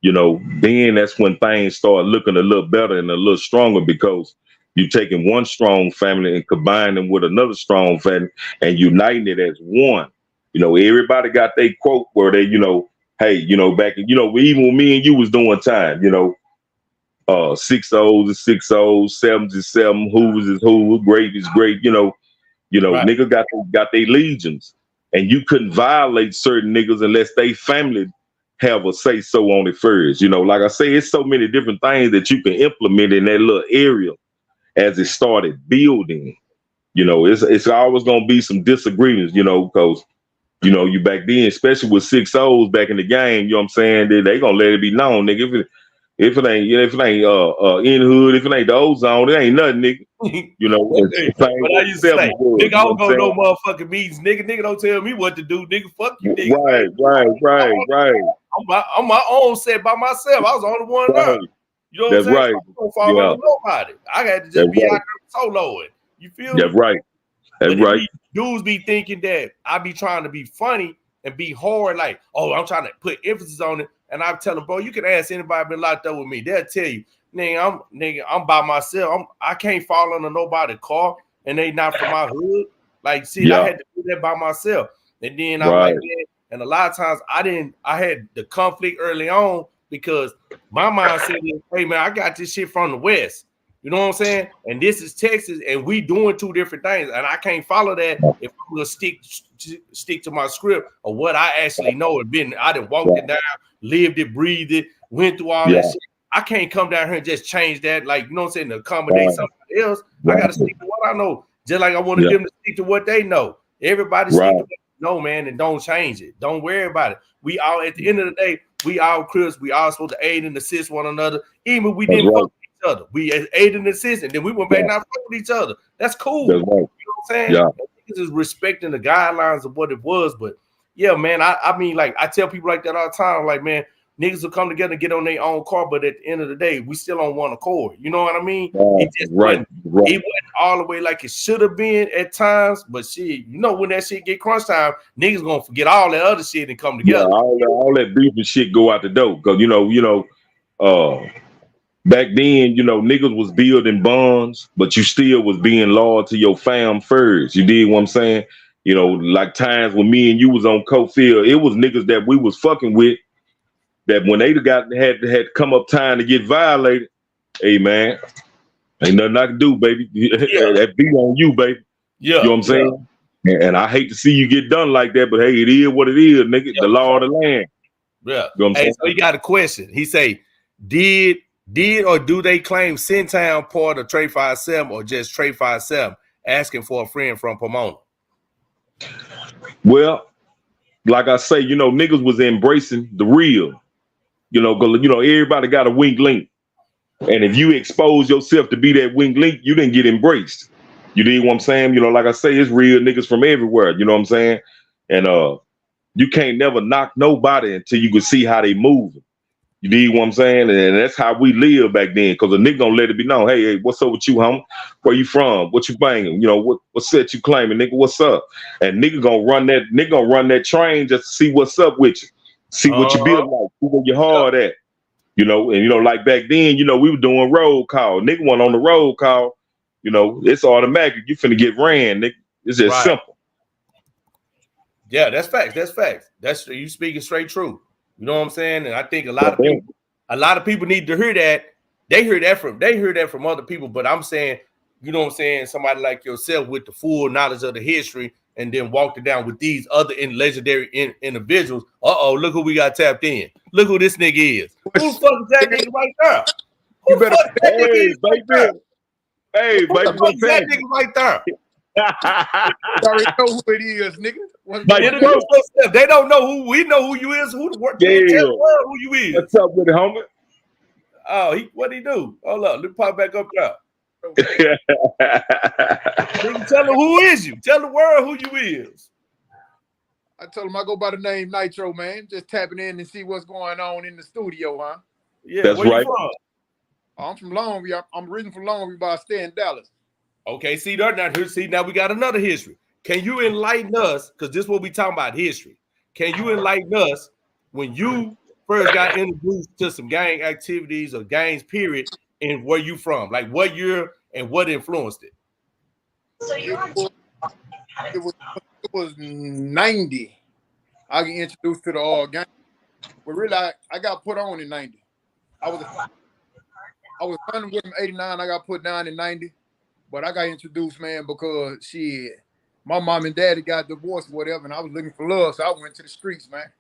you know, then that's when things start looking a little better and a little stronger because you're taking one strong family and combining with another strong family and uniting it as one. You know, everybody got their quote where they, you know, hey, you know, back, you know, even when me and you was doing time, you know, 6-0s is 6-0s, 7s is 7, Hoovers is Hoover, great is great, you know, right. Niggas got their legions. And you couldn't violate certain niggas unless they family have a say so on it first. You know, like I say, it's so many different things that you can implement in that little area as it started building. You know, it's always gonna be some disagreements, you know, because you know, you back then, especially with 6-0s back in the game, you know what I'm saying? They gonna let it be known, nigga. If it ain't in hood, if it ain't the ozone, it ain't nothing, nigga. You know, what I used to say, nigga, I don't go no motherfucking meetings, nigga don't tell me what to do, nigga. Fuck you, nigga. Right. I'm my own set by myself. I was the only one there. You know what I'm saying? Right. So I don't follow under nobody. I had to just be out there soloing. You feel me? That's right. That's right. Dudes be thinking that I be trying to be funny and be hard, like, oh, I'm trying to put emphasis on it. And I tell them, bro, you can ask anybody been locked up with me. They'll tell you, nigga, I'm by myself. I can't fall under nobody's car, and they not from my hood. Like, see, I had to do that by myself. And then I'm like, man, and a lot of times I had the conflict early on because my mind said, hey man, I got this shit from the West. You know what I'm saying? And this is Texas, and we doing two different things. And I can't follow that if I'm gonna stick to my script or what I actually know and been. I done walked it down, lived it, breathed it, went through all that shit. I can't come down here and just change that, like, you know what I'm saying, to accommodate somebody else. I gotta stick to what I know. Just like I wanted them to stick to what they know. Everybody stick to what they know, man, and don't change it. Don't worry about it. We all, at the end of the day, we all Chris, we all supposed to aid and assist one another, even if we didn't fuck other. We aided and assisted, then we went back now fuck with each other. That's cool. You know what I'm saying? Yeah. Just respecting the guidelines of what it was. But yeah, man, I mean, like, I tell people like that all the time, like, man, niggas will come together and get on their own car, but at the end of the day, we still on one accord. You know what I mean? It just wasn't all the way like it should have been at times, but shit, you know, when that shit get crunch time, niggas gonna forget all that other shit and come together. Yeah, all that beef and shit go out the door. Cause back then, niggas was building bonds, but you still was being loyal to your fam first. You did what I'm saying? Like times when me and you was on Cofield, it was niggas that we was fucking with that when they had come up time to get violated, hey man, ain't nothing I can do, baby. That be on you, baby. Yeah. You know what I'm saying? And I hate to see you get done like that, but hey, it is what it is, nigga. The law of the land. Yeah. You know what I'm saying? So he got a question. He say, did or do they claim Centown part of Trey 57 or just Trey 57 asking for a friend from Pomona? Well, like I say, niggas was embracing the real. Everybody got a weak link. And if you expose yourself to be that weak link, you didn't get embraced. You dig what I'm saying? Like I say, it's real niggas from everywhere. You know what I'm saying? And you can't never knock nobody until you can see how they moving. You dig what I'm saying? And that's how we live back then. Because a nigga gonna let it be known, hey, what's up with you, homie? Where you from? What you banging? What set you claiming, nigga? What's up? And nigga gonna run that train just to see what's up with you. See what you build like, see where your hard at. And like back then, we were doing roll call. Nigga went on the roll call, it's automatic. You finna get ran, nigga. It's just simple. Yeah, that's facts. That's you speaking straight true. You know what I'm saying? And I think a lot of people need to hear that. They hear that from other people, but I'm saying, you know what I'm saying, somebody like yourself with the full knowledge of the history and then walked it down with these other legendary individuals. Look who we got tapped in. Look who this nigga is. Who the fuck is that nigga right there? Who the fuck is that nigga is right there? Hey, baby, who the fuck is that nigga right there? You already know who it is, nigga. They don't know who we know who you is. Who the work? Tell the world who you is. What's up with it, homie? Oh, what he do? Hold up, let me pop back up there. Tell them who is you. Tell the world who you is. I told him I go by the name Nitro, man. Just tapping in and see what's going on in the studio, huh? Yeah, that's where right. You from? I'm from Longview. I'm originally from Longview, but I stay in Dallas. Okay, see that now. Now we got another history. Can you enlighten us? Because this is what we talking about history. Can you enlighten us when you first got introduced to some gang activities or gangs, period, and where you from? Like what year and what influenced it? It was 90. I get introduced to the all gang. But really, I got put on in 90. I was running with him 89. I got put down in 90. But I got introduced, man, because my mom and daddy got divorced or whatever, and I was looking for love, so I went to the streets, man.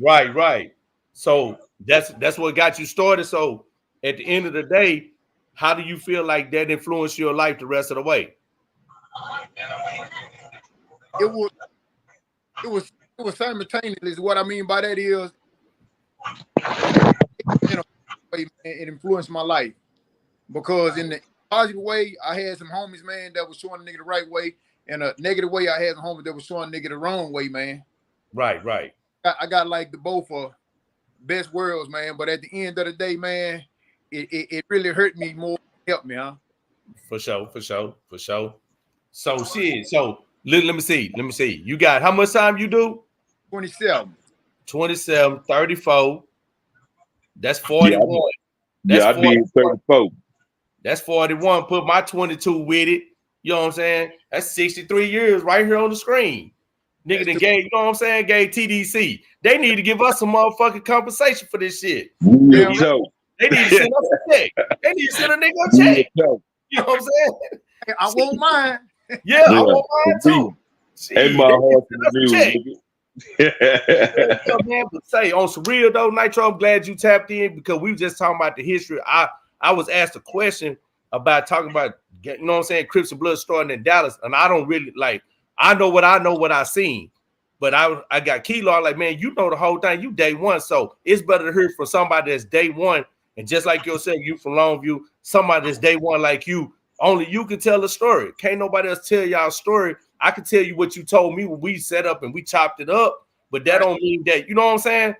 Right. So that's what got you started. So at the end of the day, how do you feel like that influenced your life the rest of the way? It was simultaneous. What I mean by that is, it influenced my life. Because in the positive way, I had some homies, man, that was showing a nigga the right way. In a negative way, I had some homies that was showing a nigga the wrong way, man. Right. I got like the both of best worlds, man. But at the end of the day, man, it really hurt me more than helped me, huh? For sure. So shit. So let me see. You got how much time you do? 27. 34. That's 41. I did 34. That's 41. Put my 22 with it. You know what I'm saying? That's 63 years right here on the screen. Nigga that gave, you know what I'm saying? Gave TDC. They need to give us some motherfucking compensation for this shit. They need to send us a check. They need to send a nigga a check. You know what I'm saying? Hey, I won't mind. Yeah, I won't mind too. And my heart to the yeah, man, but say on some real though, Nitro, I'm glad you tapped in because we were just talking about the history. I was asked a question about talking about, you know what I'm saying, Crips and Blood starting in Dallas, and I don't really like. I know what I seen, but I got Kilo like, man, you know the whole thing. You day one, so it's better to hear from somebody that's day one, and just like yourself, you from Longview, somebody that's day one like you. Only you can tell the story. Can't nobody else tell y'all a story. I can tell you what you told me when we set up and we chopped it up, but that don't mean that, you know what I'm saying?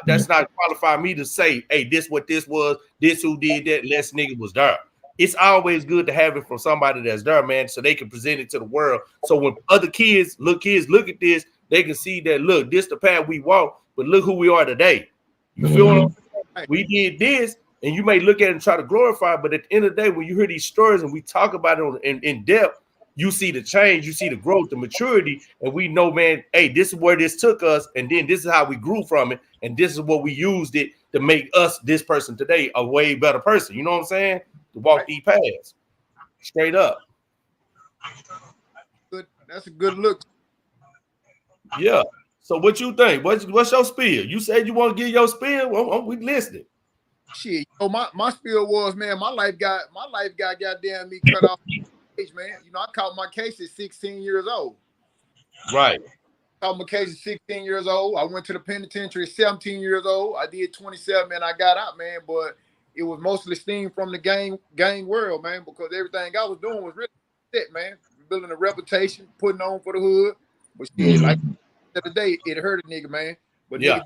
That's not qualify me to say, hey, this what this was, this who did that, less nigga was there. It's always good to have it from somebody that's there, man, so they can present it to the world. So when other kids look at this, they can see that, look, this the path we walk, but look who we are today. You feel what I'm saying? We did this, and you may look at it and try to glorify, but at the end of the day, when you hear these stories and we talk about it in depth, you see the change, you see the growth, the maturity, and we know, man, hey, this is where this took us, and then this is how we grew from it, and this is what we used it to make us, this person today, a way better person. You know what I'm saying? To walk these paths. Straight up. Good. That's a good look. Yeah. So what you think? What's your spiel? You said you want to give your spiel. Well, we listening. Shit, you know, my spiel was, man, my life got goddamn me cut off. Man, you know, I caught my case at 16 years old. Right. Caught my case at 16 years old. I went to the penitentiary at 17 years old. I did 27 and I got out, man. But it was mostly steam from the gang world, man, because everything I was doing was really shit, man. Building a reputation, putting on for the hood. But shit, like the other day, it hurt a nigga, man. But nigga,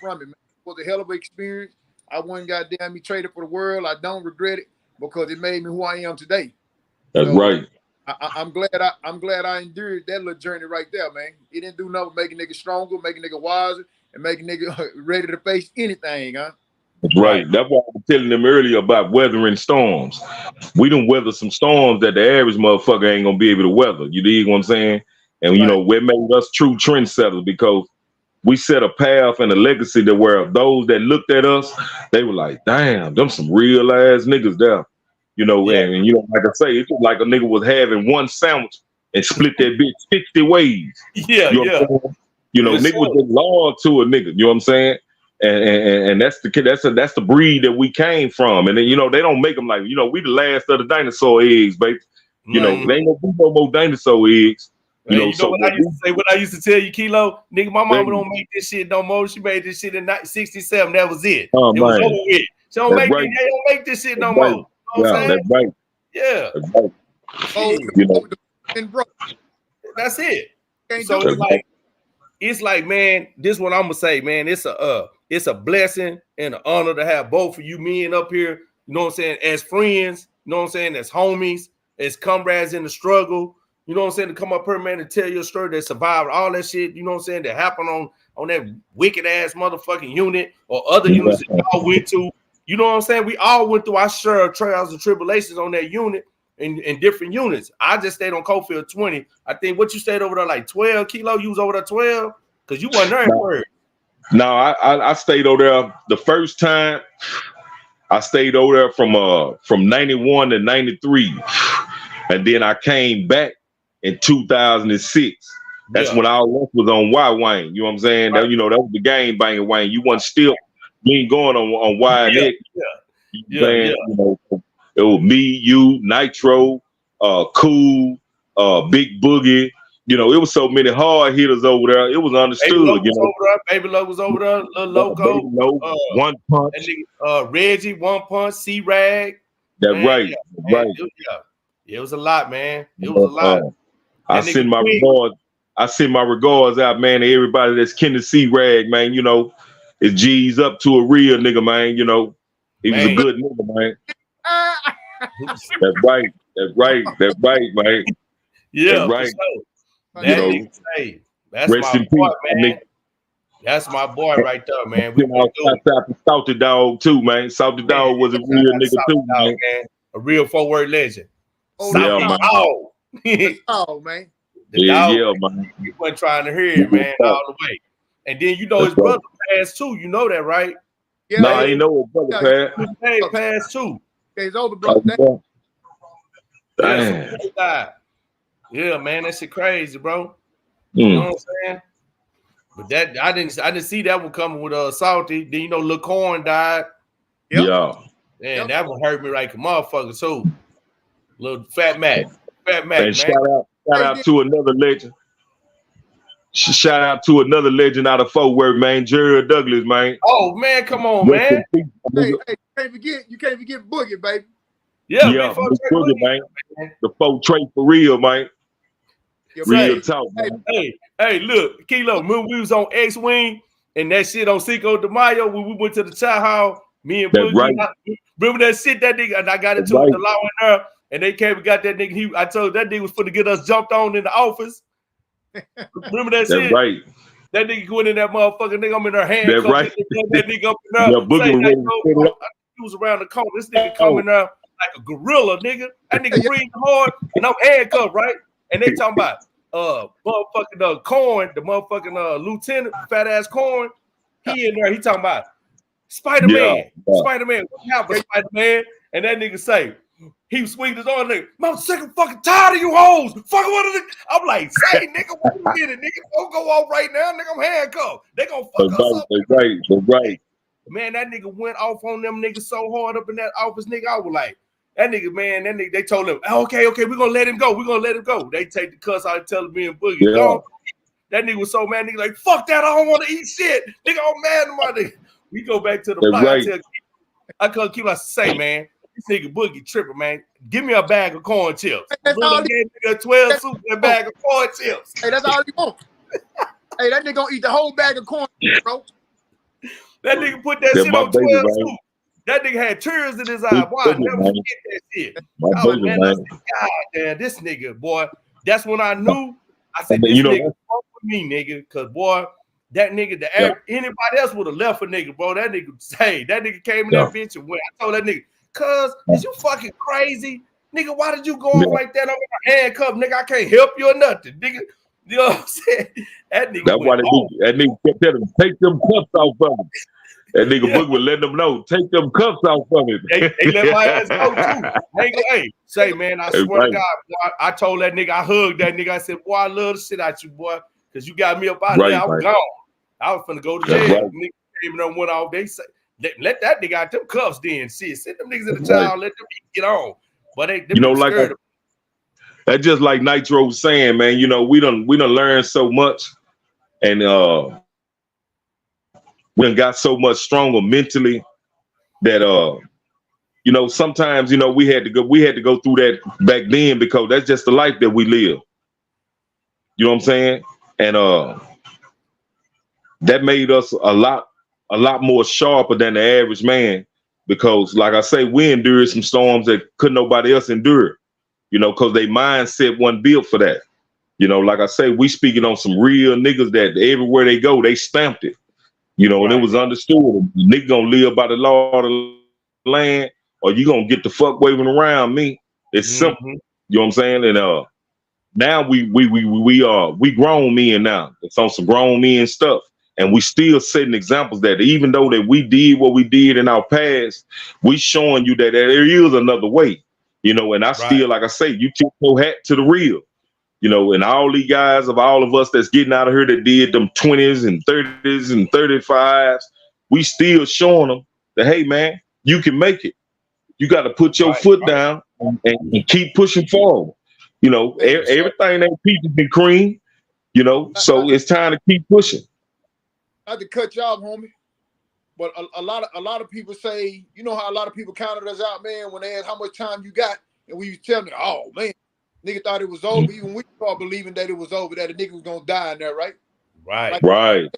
from it, man. It was a hell of an experience. I wasn't goddamn me traded for the world. I don't regret it because it made me who I am today. That's right. I'm glad I endured that little journey right there, man. It didn't do nothing but make a nigga stronger, make a nigga wiser, and make a nigga ready to face anything, huh? That's right. That's why I was telling them earlier about weathering storms. We done weather some storms that the average motherfucker ain't gonna be able to weather. You dig what I'm saying? And you know, what made us true trendsetters because we set a path and a legacy that where those that looked at us, they were like, damn, them some real ass niggas there. You know, and you know, like I say, it's just like a nigga was having one sandwich and split that bitch 60 ways. Yeah, you know You know, nigga was just loyal to a nigga, you know what I'm saying? And that's the breed that we came from. And then, you know, they don't make them like, you know, we the last of the dinosaur eggs, baby. You know, they ain't gonna be no more dinosaur eggs. You know, so what I used to say, what I used to tell you, Kilo, nigga, my mama don't make this shit no more. She made this shit in 67. That was it. Oh, it was over with. She don't make they don't make this shit no more. You know what I'm saying? That's right. Yeah. That's right. You know. That's it. So it's like, man, this is what I'm gonna say, man. It's a blessing and an honor to have both of you men up here, you know what I'm saying, as friends, you know what I'm saying, as homies, as comrades in the struggle, you know what I'm saying, to come up here, man, and tell your story that survived all that shit, you know what I'm saying, that happened on that wicked ass motherfucking unit or other units that y'all went to. You know what I'm saying? We all went through our share of trials and tribulations on that unit in different units. I just stayed on Cofield 20. I think what you stayed over there like 12, Kilo. You was over there 12 because you wasn't there at first. No, I stayed over there the first time. I stayed over there from 91 to 93, and then I came back in 2006. That's when all left was on Y Wayne. You know what I'm saying? That, you know, that was the game banging Wayne. You wasn't still. You ain't going on Y and X. You know, it was me, you, Nitro, Cool, Big Boogie. You know, it was so many hard hitters over there. It was understood. Baby Low was over there. Little Loco, One Punch, Reggie, One Punch, C-Rag. That's right. Right. It was a lot, man. It was a lot. I send my regards. I send my regards out, man, to everybody that's kin to C-Rag, man. You know. It's G's up to a real nigga, man. You know, he was a good nigga, man. That's right. That's right. That's right, man. Yeah, that's right. Sure. You know, that's my boy, man. That's my boy right there, man. We out to Salty Dog too, man. Salty Dog was a real nigga too, man. A real 4-word legend. Yeah, man. Oh, man. Yeah, man. He wasn't trying to hear it, man, all the way. And then you know his brother passed too. You know that, right? Yeah, no, I ain't know his brother passed. Passed too. His older brother. Damn. Yeah, man, that shit crazy, bro. You know what I'm saying? But that I didn't see that one coming with Salty. Then you know Lil Corn died. Yeah. Man, that one hurt me like a motherfucker too. Little Fat Mac. And man. Shout out to another legend. Shout out to another legend out of Fort Worth, man, Jerry Douglas, man. Oh man, come on, man. Hey, you can't forget Boogie, baby. Yeah, Boogie, man. The folk trait for real, man. Real talk, man. Hey, look, Kilo, remember we was on X-Wing and that shit on Cinco de Mayo when we went to the chow hall, me and Boogie. Right. Remember that shit that nigga, and I got into it with the law in there, and they came and got that nigga. I told that nigga was finna get us jumped on in the office. Remember that shit? Right. That nigga going in that motherfucking nigga, I'm in her handcuffed. Right. That nigga up in there. He was around the corner. This nigga coming there like a gorilla, nigga. That nigga breathing hard, and I'm handcuffed, right? And they talking about motherfucking Corn, the motherfucking lieutenant, fat ass Corn. He in there. He talking about Spider-Man. Spider-Man. What happened, Spider-Man? And that nigga say, he was swinging his arm, nigga, I'm sick and fucking tired of you hoes. Fuck what is it? I'm like, say, nigga, wait a minute, nigga. Don't go off right now, nigga. I'm handcuffed. They gonna fuck us up. Right. Man, that nigga went off on them niggas so hard up in that office, nigga. I was like, that nigga, they told him, okay, we're gonna let him go. We're gonna let him go. They take the cuss out and tell me and Boogie, go. That nigga was so mad, nigga, like, fuck that, I don't want to eat shit. Nigga, I'm mad at my nigga. We go back to the block. I couldn't keep say, man, this nigga Boogie tripping, man. Give me a bag of corn chips. That's all he gave nigga 12 soup and a bag of corn chips. Hey, that's all he want. Hey, that nigga gonna eat the whole bag of corn, bro. That nigga put that shit on 12 soup. That nigga had tears in his eye. Boy, I never forget that shit. I was, man, I said, God damn, this nigga, boy. That's when I knew. I said, this nigga fuck with me, nigga. Cause boy, that nigga, anybody else would have left a nigga, bro. That nigga came in that bitch and went. I told that nigga, cuz, is you fucking crazy? Nigga, why did you go off like that? I'm in a handcuff, nigga. I can't help you or nothing, nigga. You know what I'm saying? That nigga. That's why that nigga kept telling him, take them cuffs off of him. That nigga Book would let them know, take them cuffs off of him. They let my ass go too. Hey, say, man, I swear to God, boy, I told that nigga, I hugged that nigga. I said, boy, I love the shit out you, boy, because you got me up out there. I was gone. I was finna go to jail. Nigga came and went off. They say, let that nigga out them cuffs then. Shit, send them niggas in the child, let them get on. But they like that's just like Nitro was saying, man. You know, we done learned so much, and we done got so much stronger mentally that you know, sometimes, you know, we had to go through that back then because that's just the life that we live. You know what I'm saying? And that made us a lot more sharper than the average man, because like I say, we endured some storms that couldn't nobody else endure, you know, because their mindset wasn't built for that. You know, like I say, we speaking on some real niggas that everywhere they go, they stamped it, you know, and it was understood. Nigga gonna live by the law of the land, or you gonna get the fuck waving around me. It's simple. You know what I'm saying? And now we grown men now. It's on some grown men stuff. And we still setting examples that even though that we did what we did in our past, we showing you that there is another way, you know. And I still, like I say, you tip your hat to the real, you know. And all these guys of all of us that's getting out of here that did them 20s and 30s and 35s, we still showing them that, hey man, you can make it. You got to put your foot down and keep pushing forward. You know, everything ain't peaches and cream, you know. So it's time to keep pushing. Not to cut you off, homie, but a lot of people say, you know how a lot of people counted us out, man, when they asked how much time you got, and we tell them, oh man, nigga thought it was over. Even we start believing that it was over, that a nigga was gonna die in there, right? Right. Like,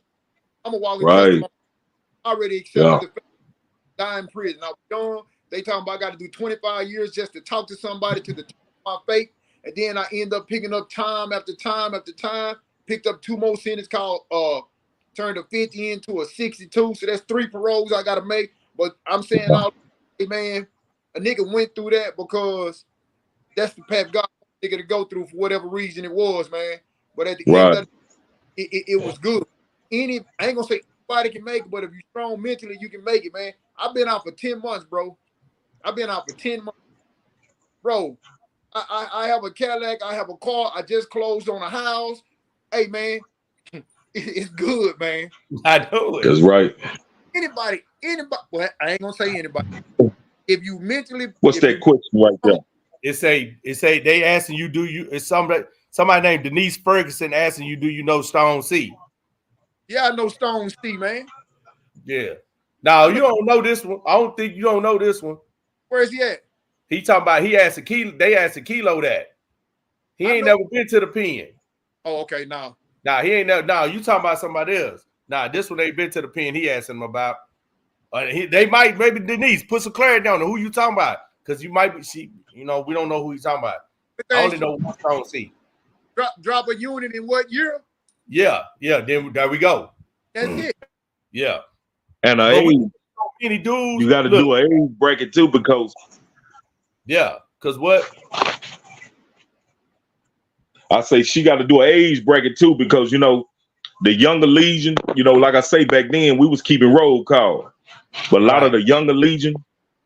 I'm a walking testimony. I already accepted the die in prison. I was young. They talking about I got to do 25 years just to talk to somebody to the top of my faith, and then I end up picking up time after time after time. Picked up 2 more sentences called turned a 50 into a 62. So that's 3 paroles I gotta make. But I'm saying, hey man, a nigga went through that because that's the path God wanted a nigga to go through for whatever reason it was, man. But at the end of it was good. I ain't gonna say anybody can make it, but if you're strong mentally, you can make it, man. I've been out for 10 months, bro. I've been out for 10 months. Bro, I have a Cadillac, I have a car, I just closed on a house. Hey man, it's good, man. I know it. That's right. Anybody, well, I ain't gonna say anybody. If you mentally, what's that question right there? It's they asking you, do you? It's somebody named Denise Ferguson asking you, do you know Stone C? Yeah, I know Stone C, man. Yeah. Now you don't know this one. I don't think you don't know this one. Where's he at? He talking about they asked a Kilo that. He ain't never been to the pen. Oh, okay, now. Nah, he ain't never. Nah, you talking about somebody else. Nah, this one ain't been to the pen. He asking him about. They might, maybe Denise, put some clarity on who you talking about. Because you might be, we don't know who he's talking about. I only know one song C. Drop a unit in what year? Yeah. Then there we go. That's it. Yeah. And any dudes, you got to do an age bracket too, because because what? I say she got to do an age bracket too, because the younger legion, like I say, back then we was keeping roll call, but a lot of the younger legion,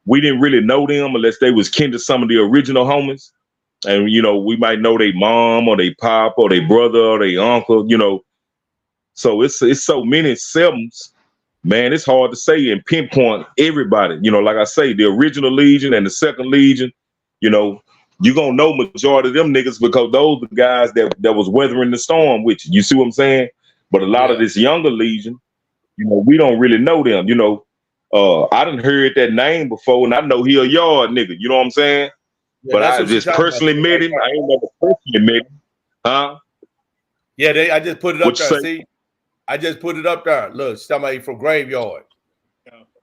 we didn't really know them unless they was kin to some of the original homies, and we might know their mom or their pop or their brother or their uncle, so it's so many sevens. Man, it's hard to say and pinpoint everybody. Like I say, the original Legion and the second Legion, you're going to know majority of them niggas because those are the guys that was weathering the storm with you. You see what I'm saying? But a lot of this younger Legion, we don't really know them. I done heard that name before, and I know he a yard nigga. You know what I'm saying? Yeah, but I just personally met him. I ain't never personally met him. Huh? Yeah, I just put it up there. See? I just put it up there. Look, somebody from Graveyard.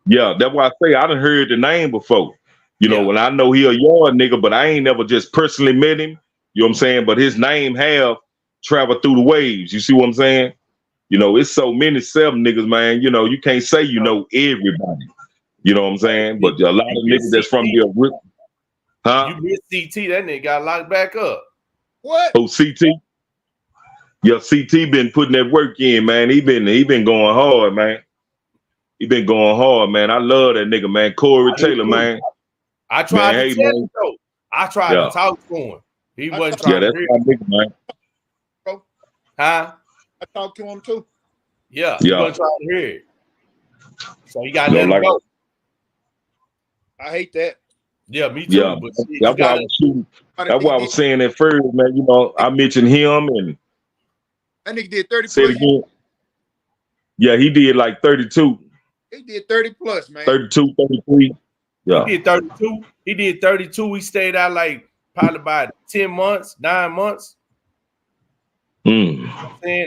Yeah, that's why I say I done heard the name before. And I know he a yard nigga, but I ain't never just personally met him. You know what I'm saying? But his name have traveled through the waves. You see what I'm saying? It's so many seven niggas, man. You can't say everybody. You know what I'm saying? But a lot of niggas that's from the original. Huh? You missed CT, that nigga got locked back up. What? Oh, CT? Yeah, CT been putting that work in, man. He been going hard, man. He been going hard, man. I love that nigga, man. Corey Taylor, man. I tried to tell him, though. I tried to talk to him. He wasn't trying to hear. Yeah, that's my nigga, man. Bro. Huh? I talked to him too. Yeah, he wasn't trying to hear it. So you got to let him go. I hate that. Yeah, me too. Yeah, but that's why I was shooting. That's why I was saying at first, man. I mentioned him and that nigga did 30 plus. Again. Yeah, he did like 32. He did 30 plus, man. 32, 33. Yeah. He did 32. He did 32. He stayed out like probably about 10 months, 9 months. And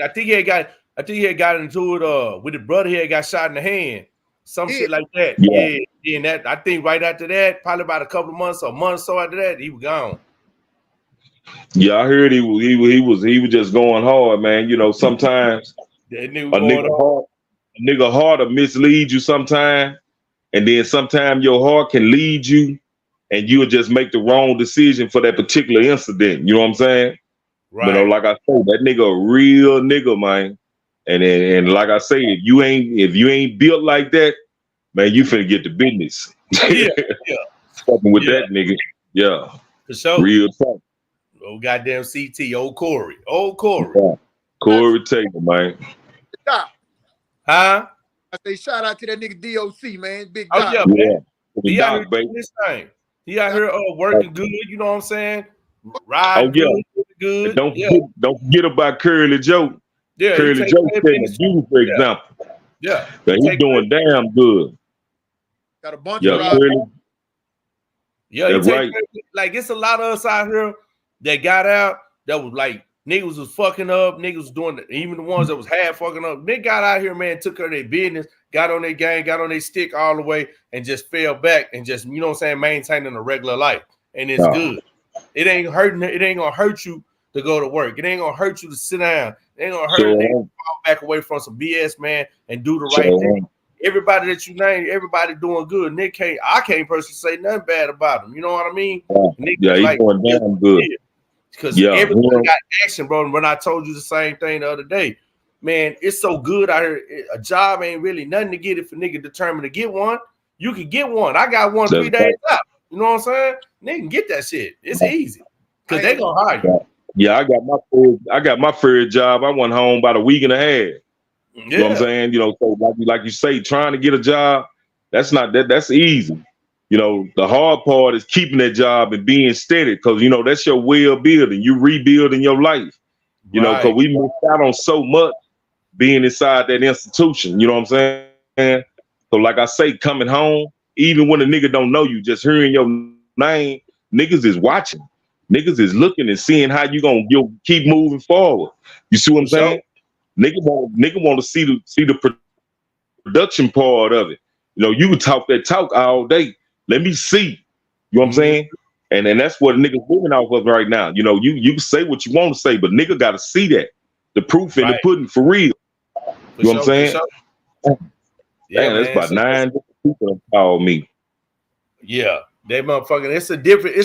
I think he had got into it with his brother. He had got shot in the hand. Some shit like that. Yeah. And that I think right after that, probably about a couple of months or a month or so after that, he was gone. Yeah, I heard he was just going hard, man. Sometimes a nigga heart will mislead you sometime, and then sometimes your heart can lead you, and you'll just make the wrong decision for that particular incident. You know what I'm saying? Right. But like I say, that nigga a real nigga, man. And like I say, if you ain't built like that, man, you finna get the business. Yeah. Fucking with that nigga. Yeah. For sure. Real talk. Oh, goddamn CT, old Corey. Yeah. Corey Taylor, man. Stop. Huh? I say shout out to that nigga DOC, man. Big Doc. Doc. Yeah, man. He out here doing this thing. He out here working good, you know what I'm saying? Riding good. Don't forget about Curly Joe. Yeah, Curly Joe setting a beauty, for example. Yeah. He's doing damn good. Got a bunch of rides. Yeah, right. Like it's a lot of us out here that got out that was like niggas was fucking up, niggas was doing even the ones that was half fucking up. They got out here, man, took care of their business, got on their game, got on their stick all the way, and just fell back and just, you know what I'm saying, maintaining a regular life. And it's good. It ain't gonna hurt you to go to work. It ain't gonna hurt you to sit down. It ain't gonna hurt you to fall back away from some BS, man, and do the right thing. Everybody that you name, everybody doing good. I can't personally say nothing bad about him. You know what I mean? Yeah, he's doing damn good. Because everybody got action, bro. And when I told you the same thing the other day, man, it's so good out here. A job ain't really nothing to get if a nigga determined to get one. You can get one. I got one 3 days out. You know what I'm saying? They can get that shit. It's easy. Because they gonna hire you. Yeah, I got my first job. I went home about a week and a half. You know what I'm saying? So like you say, trying to get a job, that's easy. The hard part is keeping that job and being steady, because that's your way of building. You rebuilding your life. Because we missed out on so much being inside that institution. You know what I'm saying? So like I say, coming home, even when a nigga don't know you, just hearing your name, niggas is watching. Niggas is looking and seeing how you'll keep moving forward. You see what I'm saying? Nigga want to see the production part of it. You know, you can talk that talk all day. Let me see. You know what I'm saying? And that's what niggas moving off of right now. You know, you can say what you want to say, but nigga got to see that. The proof in the pudding for real. You know what I'm saying? Yeah, man, that's about 9 different people that call me. Yeah, that motherfucker. It's a different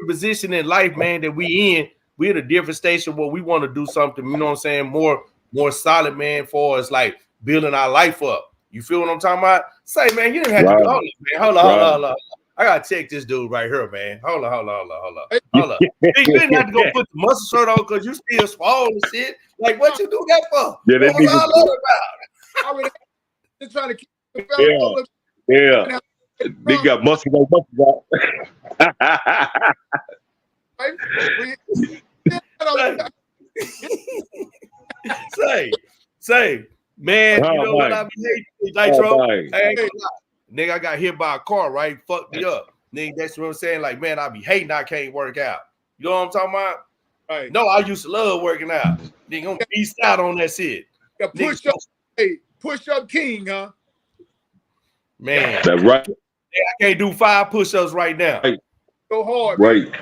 position in life, man, that we in. We're at a different station where we want to do something, you know what I'm saying, more solid, man, for us, like building our life up. You feel what I'm talking about? Say, man, you didn't have to do all this, man. Hold on. I gotta check this dude right here, man. Hold on. You didn't have to go put the muscle shirt on because you still small and shit. Like, what you do that for? Yeah, what was all that about? I was just trying to keep the yeah. They got muscle out. Say, man, you know what I mean? NITRO, nigga, I got hit by a car, right? Fucked me up. Nigga, that's what I'm saying. Like, man, I be hating I can't work out. You know what I'm talking about? Right. No, I used to love working out. Nigga, I'm beast out on that shit. Push up king, huh? Man. That's right. I can't do 5 push-ups right now. Go hard, right. Man.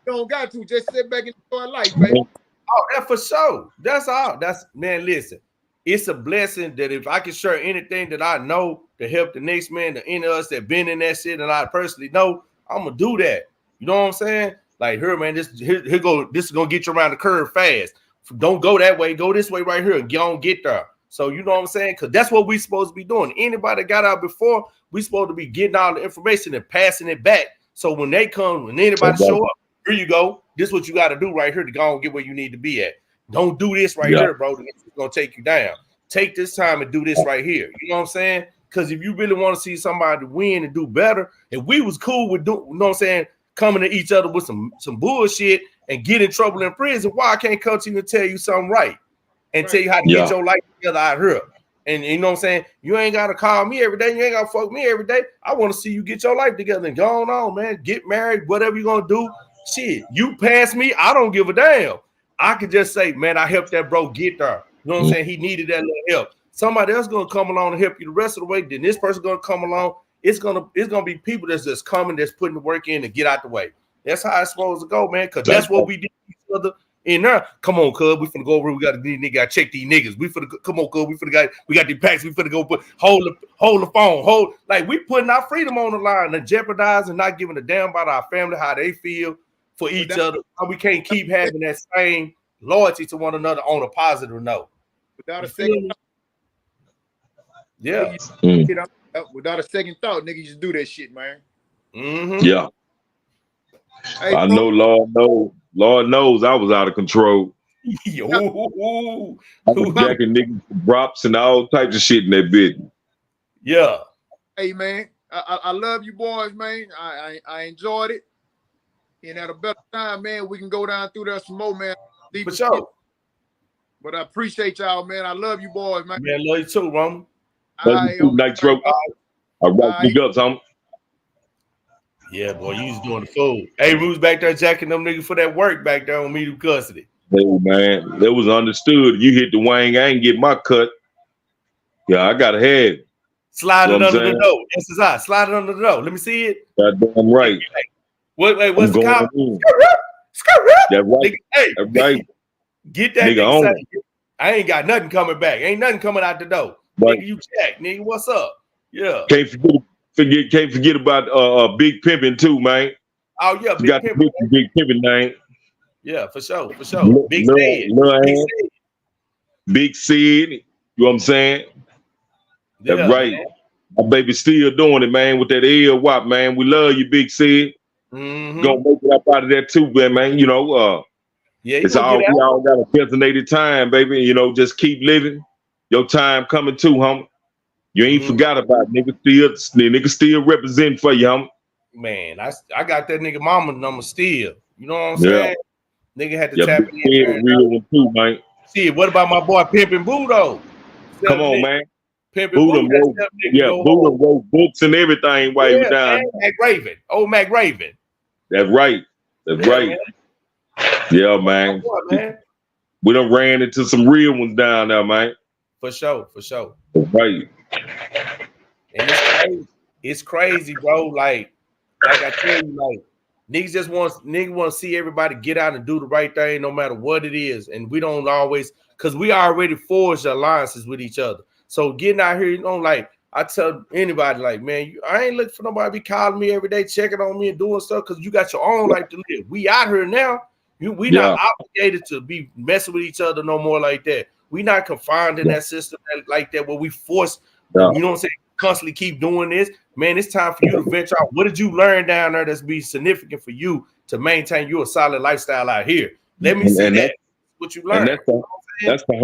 You don't got to. Just sit back and enjoy life, baby. Oh, that's for sure. That's all. Man, listen. It's a blessing that if I can share anything that I know to help the next man, to any of us that been in that shit and I personally know, I'm gonna do that. You know what I'm saying? Like, here, man, this is gonna get you around the curve fast. Don't go that way, go this way right here and get there. So you know what I'm saying? Because that's what we supposed to be doing. Anybody that got out before, we supposed to be getting all the information and passing it back. So when they come, when anybody show up, here you go. This is what you got to do right here to go and get where you need to be at. Don't do this right here, bro. It's gonna take you down. Take this time and do this right here. You know what I'm saying? Because if you really want to see somebody win and do better, and we was cool with you know what I'm saying, coming to each other with some bullshit and get in trouble in prison, why I can't come to you and tell you something right and tell you how to get your life together out here? And you know what I'm saying? You ain't got to call me every day. You ain't got to fuck me every day. I want to see you get your life together and go on, man. Get married, whatever you're going to do. Shit, you pass me, I don't give a damn. I could just say, man, I helped that bro get there. You know what I'm saying? He needed that little help. Somebody else going to come along and help you the rest of the way. Then this person going to come along. It's gonna be people that's just coming, that's putting the work in to get out the way. That's how it's supposed to go, man. Because that's what we did to each other in there. Come on, cuz we finna go over. We got to check these niggas. We finna come on, cuz we got the packs. We finna go hold the phone, like we putting our freedom on the line and jeopardizing, not giving a damn about our family, how they feel for each other. How we can't keep having that same loyalty to one another on a positive note. Without a second without a second thought, nigga, you just do that shit, man. Yeah. Hey, I know, Lord knows I was out of control. I was jacking niggas drops and all types of shit in that bit. Yeah. Hey, man, I love you boys, man. I enjoyed it. And at a better time, man, we can go down through there some more, man. For sure. But I appreciate y'all, man. I love you boys, man. Man, love you too, Roman. NITRO. All right, big ups, homie. Yeah, boy, you was doing the fool. Hey, we was back there jacking them niggas for that work back there on medium custody. Hey, man, that was understood. You hit the wing, I ain't get my cut. Yeah, I got a head. Slide it under the door. SSI, slide it under the door. Let me see it. Goddamn right. Wait, what's the cop? That's right. Hey, that's right. Get that nigga. I ain't got nothing coming back. Ain't nothing coming out the door. Right. Nigga, you check, nigga. What's up? Yeah. Can't forget about Big Pimpin' too, man. Oh yeah, Big Pimpin', man. Yeah, for sure. Big Sid. You know what I'm saying? That's right. Man. My baby still doing it, man, with that L WAP, man. We love you, Big Sid. Gonna make it up out of that too, man. You know, it's all we all got a designated time, baby. You know, just keep living. Your time coming too, homie. You ain't forgot about it. Nigga still representing for you, homie. Man, I got that nigga mama number still. You know what I'm saying? Nigga had to tap in. Real one too, man. See, what about my boy Pimpin' Boo though? Come on, man. Pimpin' Boo. Boo wrote books and everything while he was down. Mac Raven. That's right. That's Yeah, right. man. Yeah, man. Man. We done ran into some real ones down there, man. For sure, for sure. That's right. And it's crazy. It's crazy, bro. Like I tell you, like niggas want to see everybody get out and do the right thing, no matter what it is. And we don't always, because we already forged alliances with each other. So getting out here, like I tell anybody, like, man, I ain't looking for nobody to be calling me every day, checking on me and doing stuff, because you got your own life to live. We out here now. We not obligated to be messing with each other no more like that. We not confined in that system like that where we force, you know what I'm saying, constantly keep doing this. Man, it's time for you to venture out. What did you learn down there that's be significant for you to maintain your solid lifestyle out here? Let me see that. What you learned. And that's the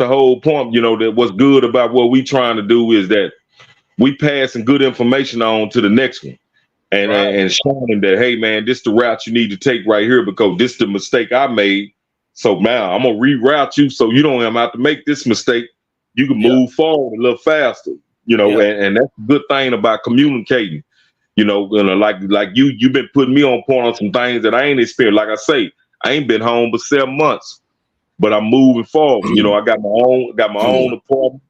whole point, that what's good about what we trying to do is that we passing good information on to the next one. And showing them that, hey man, this the route you need to take right here, because this is the mistake I made. So now I'm gonna reroute you so you don't have to make this mistake. You can move forward a little faster, and that's the good thing about communicating. Like you've been putting me on point on some things that I ain't experienced. Like I say, I ain't been home but 7 months, but I'm moving forward. I got my own apartment,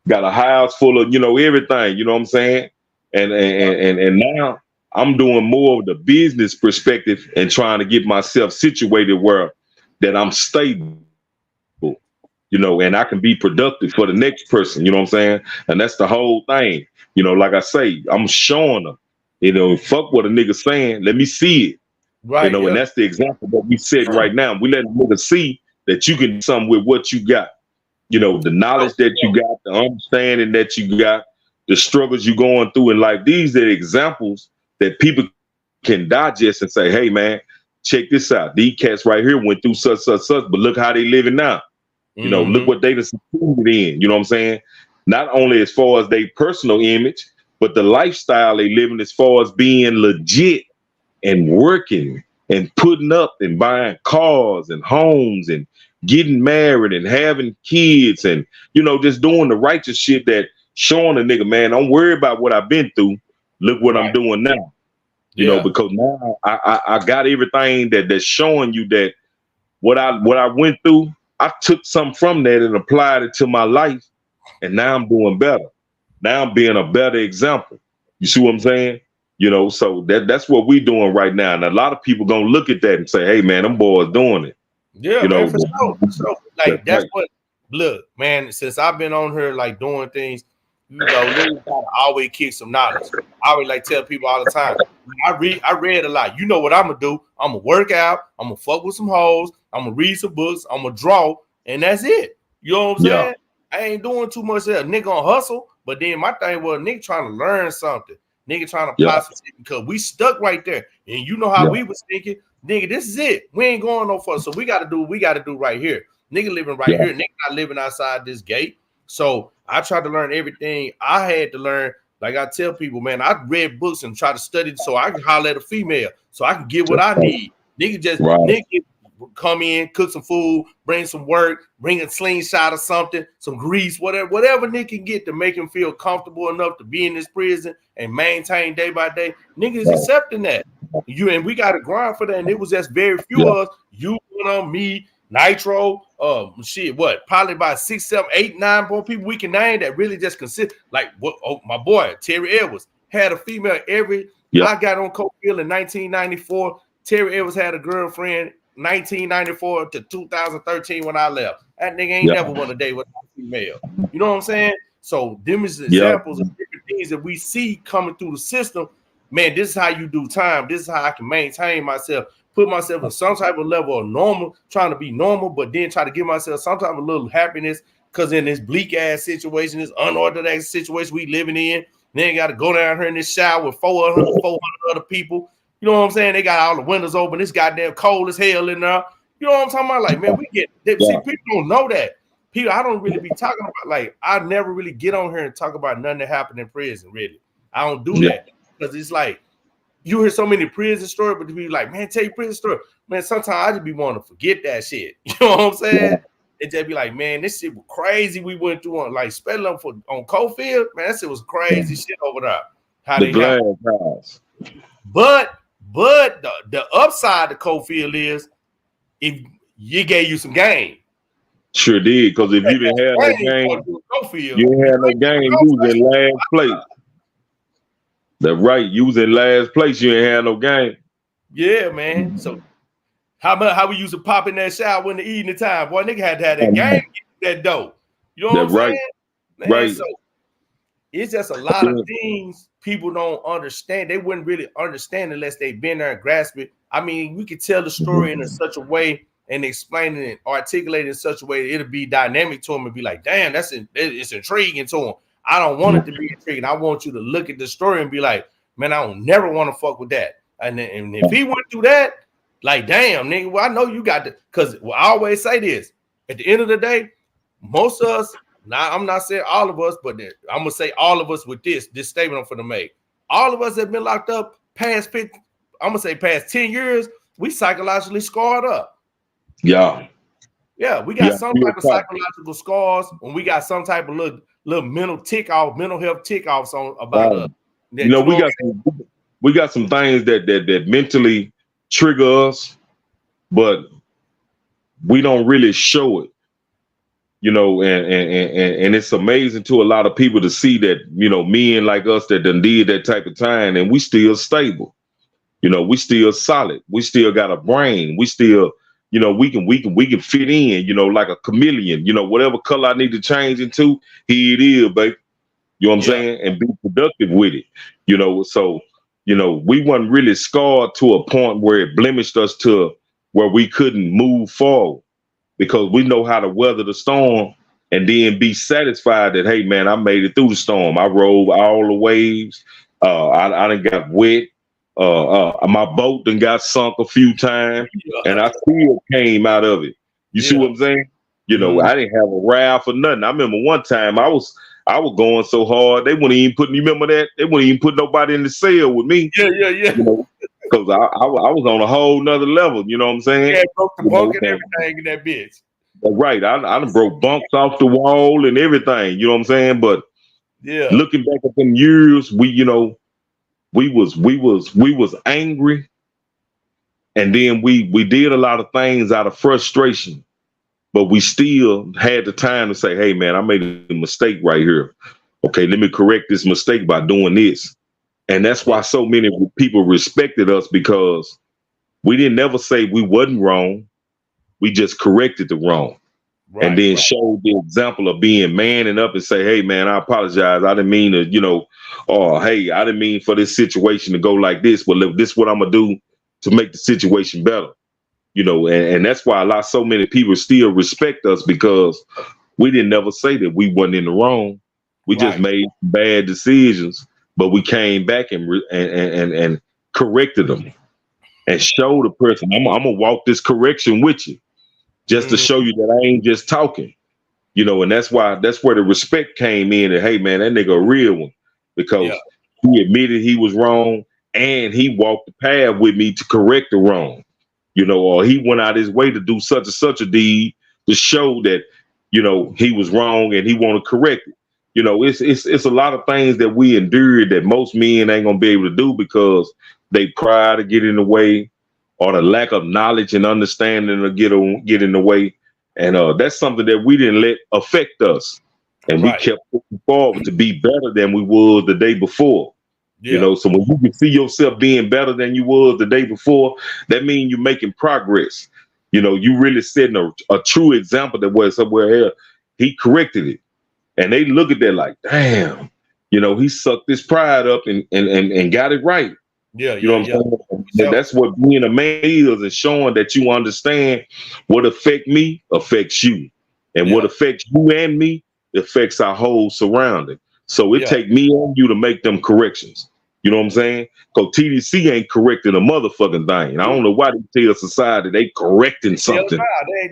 got a house full of everything. You know what I'm saying? And now I'm doing more of the business perspective and trying to get myself situated where that I'm stable, and I can be productive for the next person. You know what I'm saying? And that's the whole thing. Like I say, I'm showing them, fuck what a nigga saying. Let me see it. Right. And that's the example that we set right now. We let a nigga see that you can do something with what you got. The knowledge that you got, the understanding that you got, the struggles you're going through in life. These are examples that people can digest and say, hey man, check this out. These cats right here went through such, but look how they living now. Look what they succeeded in. You know what I'm saying? Not only as far as their personal image, but the lifestyle they living as far as being legit and working and putting up and buying cars and homes and getting married and having kids and, just doing the righteous shit that showing a nigga, man, don't worry about what I've been through. Look what I'm doing now. Because now I got everything that's showing you that what I went through, I took something from that and applied it to my life. And now I'm doing better. Now I'm being a better example. You see what I'm saying? So that's what we doing right now. And a lot of people gonna look at that and say, hey man, them boys doing it. Yeah, man, for sure. Like that's what, look, man, since I've been on here like doing things, literally always kick some knowledge. I always like tell people all the time. I read a lot. You know what I'm gonna do? I'm gonna work out, I'm gonna fuck with some hoes, I'm gonna read some books, I'm gonna draw, and that's it. You know what I'm saying? I ain't doing too much there. Nigga gonna hustle, but then my thing was nigga trying to learn something. Nigga trying to apply some shit because we stuck right there. And you know how we was thinking, nigga, this is it. We ain't going no further. So we got to do what we got to do right here. Nigga living right here. Nigga not living outside this gate. So I tried to learn everything I had to learn. Like I tell people, man, I read books and try to study so I can holler at a female so I can get what I need. Nigga just nigga come in, cook some food, bring some work, bring a slingshot or something, some grease, whatever nigga can get to make him feel comfortable enough to be in this prison and maintain day by day. Niggas accepting that. And we got to grind for that. And it was just very few of us. You, me, Nitro, probably about 6, 7, 8, 9 more people we can name that really just consist. Like my boy Terry Edwards had a female every. I got on Cofield in 1994. Terry Edwards had a girlfriend 1994 to 2013 when I left. That nigga ain't never won a day with a female. You know what I'm saying? So them is examples of different things that we see coming through the system. Man, this is how you do time. This is how I can maintain myself, put myself in some type of level of normal, trying to be normal, but then try to give myself some type of little happiness. Because in this bleak ass situation, this unorthodox situation we living in, then got to go down here in this shower with 400 other people. You know what I'm saying? They got all the windows open. It's goddamn cold as hell in there. You know what I'm talking about? Like, man, see, people don't know that. People, I don't really be talking about, like, I never really get on here and talk about nothing that happened in prison, really. I don't do that. Because it's like, you hear so many prison stories, but you be like, man, tell your prison story. Man, sometimes I just be wanting to forget that shit. You know what I'm saying? And just be like, man, this shit was crazy we went through on, like, spelling up on Cofield. Man, that shit was crazy shit over there. How they happened. But the upside to Cofield is if you gave you some game. Sure did, because if you didn't have no game, you didn't have no game, you was in last place. That's right. You was in last place, you ain't had no game. Yeah, man. So how we used to pop in that shower in the evening time. Boy, nigga had to have that game, that dough. You know what I'm saying? Man, right. So it's just a lot of things people don't understand. They wouldn't really understand unless they've been there and grasp it. I mean, we could tell the story in such a way and explain it and articulate it in such a way it'll be dynamic to them and be like, damn, it's intriguing to them. I don't want it to be intriguing. I want you to look at the story and be like, man, I don't never want to fuck with that. And if he went through that, like, damn, nigga, well, I know you got to, because I always say this, at the end of the day, most of us, now I'm not saying all of us, but I'm gonna say all of us with this statement I'm gonna make. All of us have been locked up past 10 years, we psychologically scarred up. Yeah. Yeah, we got some type of psychological scars when we got some type of little mental health tick offs on about us. You know, we got some things that mentally trigger us, but we don't really show it. You know, and it's amazing to a lot of people to see that, you know, men like us that done did that type of time and we still stable. You know, we still solid. We still got a brain. We still, you know, we can fit in, you know, like a chameleon, you know, whatever color I need to change into, here it is, baby. You know what I'm saying? And be productive with it. You know, so, you know, we weren't really scarred to a point where it blemished us to where we couldn't move forward, because we know how to weather the storm and then be satisfied that, hey, man, I made it through the storm. I rode all the waves. I done got wet. My boat done got sunk a few times, and I still came out of it. You see what I'm saying? You know, I didn't have a raft or nothing. I remember one time I was going so hard, they wouldn't even put, you remember that? They wouldn't even put nobody in the cell with me. Yeah. You know, because I was on a whole nother level, you know what I'm saying? Yeah, broke the bunk and everything in that bitch. Right. I done broke bunks off the wall and everything, you know what I'm saying? But looking back at them years, we was angry, and then we did a lot of things out of frustration, but we still had the time to say, hey man, I made a mistake right here. Okay, let me correct this mistake by doing this. And that's why so many people respected us, because we didn't ever say we wasn't wrong. We just corrected the wrong. And then showed the example of being manning up and say, hey man, I apologize. I didn't mean to, you know, or hey, I didn't mean for this situation to go like this, but this is what I'm gonna do to make the situation better. You know, and that's why so many people still respect us, because we didn't never say that we wasn't in the wrong. We just made bad decisions, but we came back and corrected them and showed the person, I'm gonna walk this correction with you, just to show you that I ain't just talking. You know, and that's where the respect came in, and hey man, that nigga a real one, because he admitted he was wrong and he walked the path with me to correct the wrong. You know, or he went out his way to do such and such a deed to show that, you know, he was wrong and he want to correct it. You know, it's a lot of things that we endured that most men ain't gonna be able to do, because they pride to get in the way, or the lack of knowledge and understanding to get in the way. And that's something that we didn't let affect us. And we kept pushing forward to be better than we was the day before. You know, so when you can see yourself being better than you was the day before, that means you're making progress. You know, you really setting a true example that was somewhere else. He corrected it. And they look at that like, damn, you know, he sucked his pride up and got it right. You know what I'm saying? That's what being a man is showing that you understand what affects me affects you. And what affects you and me affects our whole surrounding. So it take me and you to make them corrections. You know what I'm saying? Because TDC ain't correcting a motherfucking thing. I don't know why they tell society they correcting something.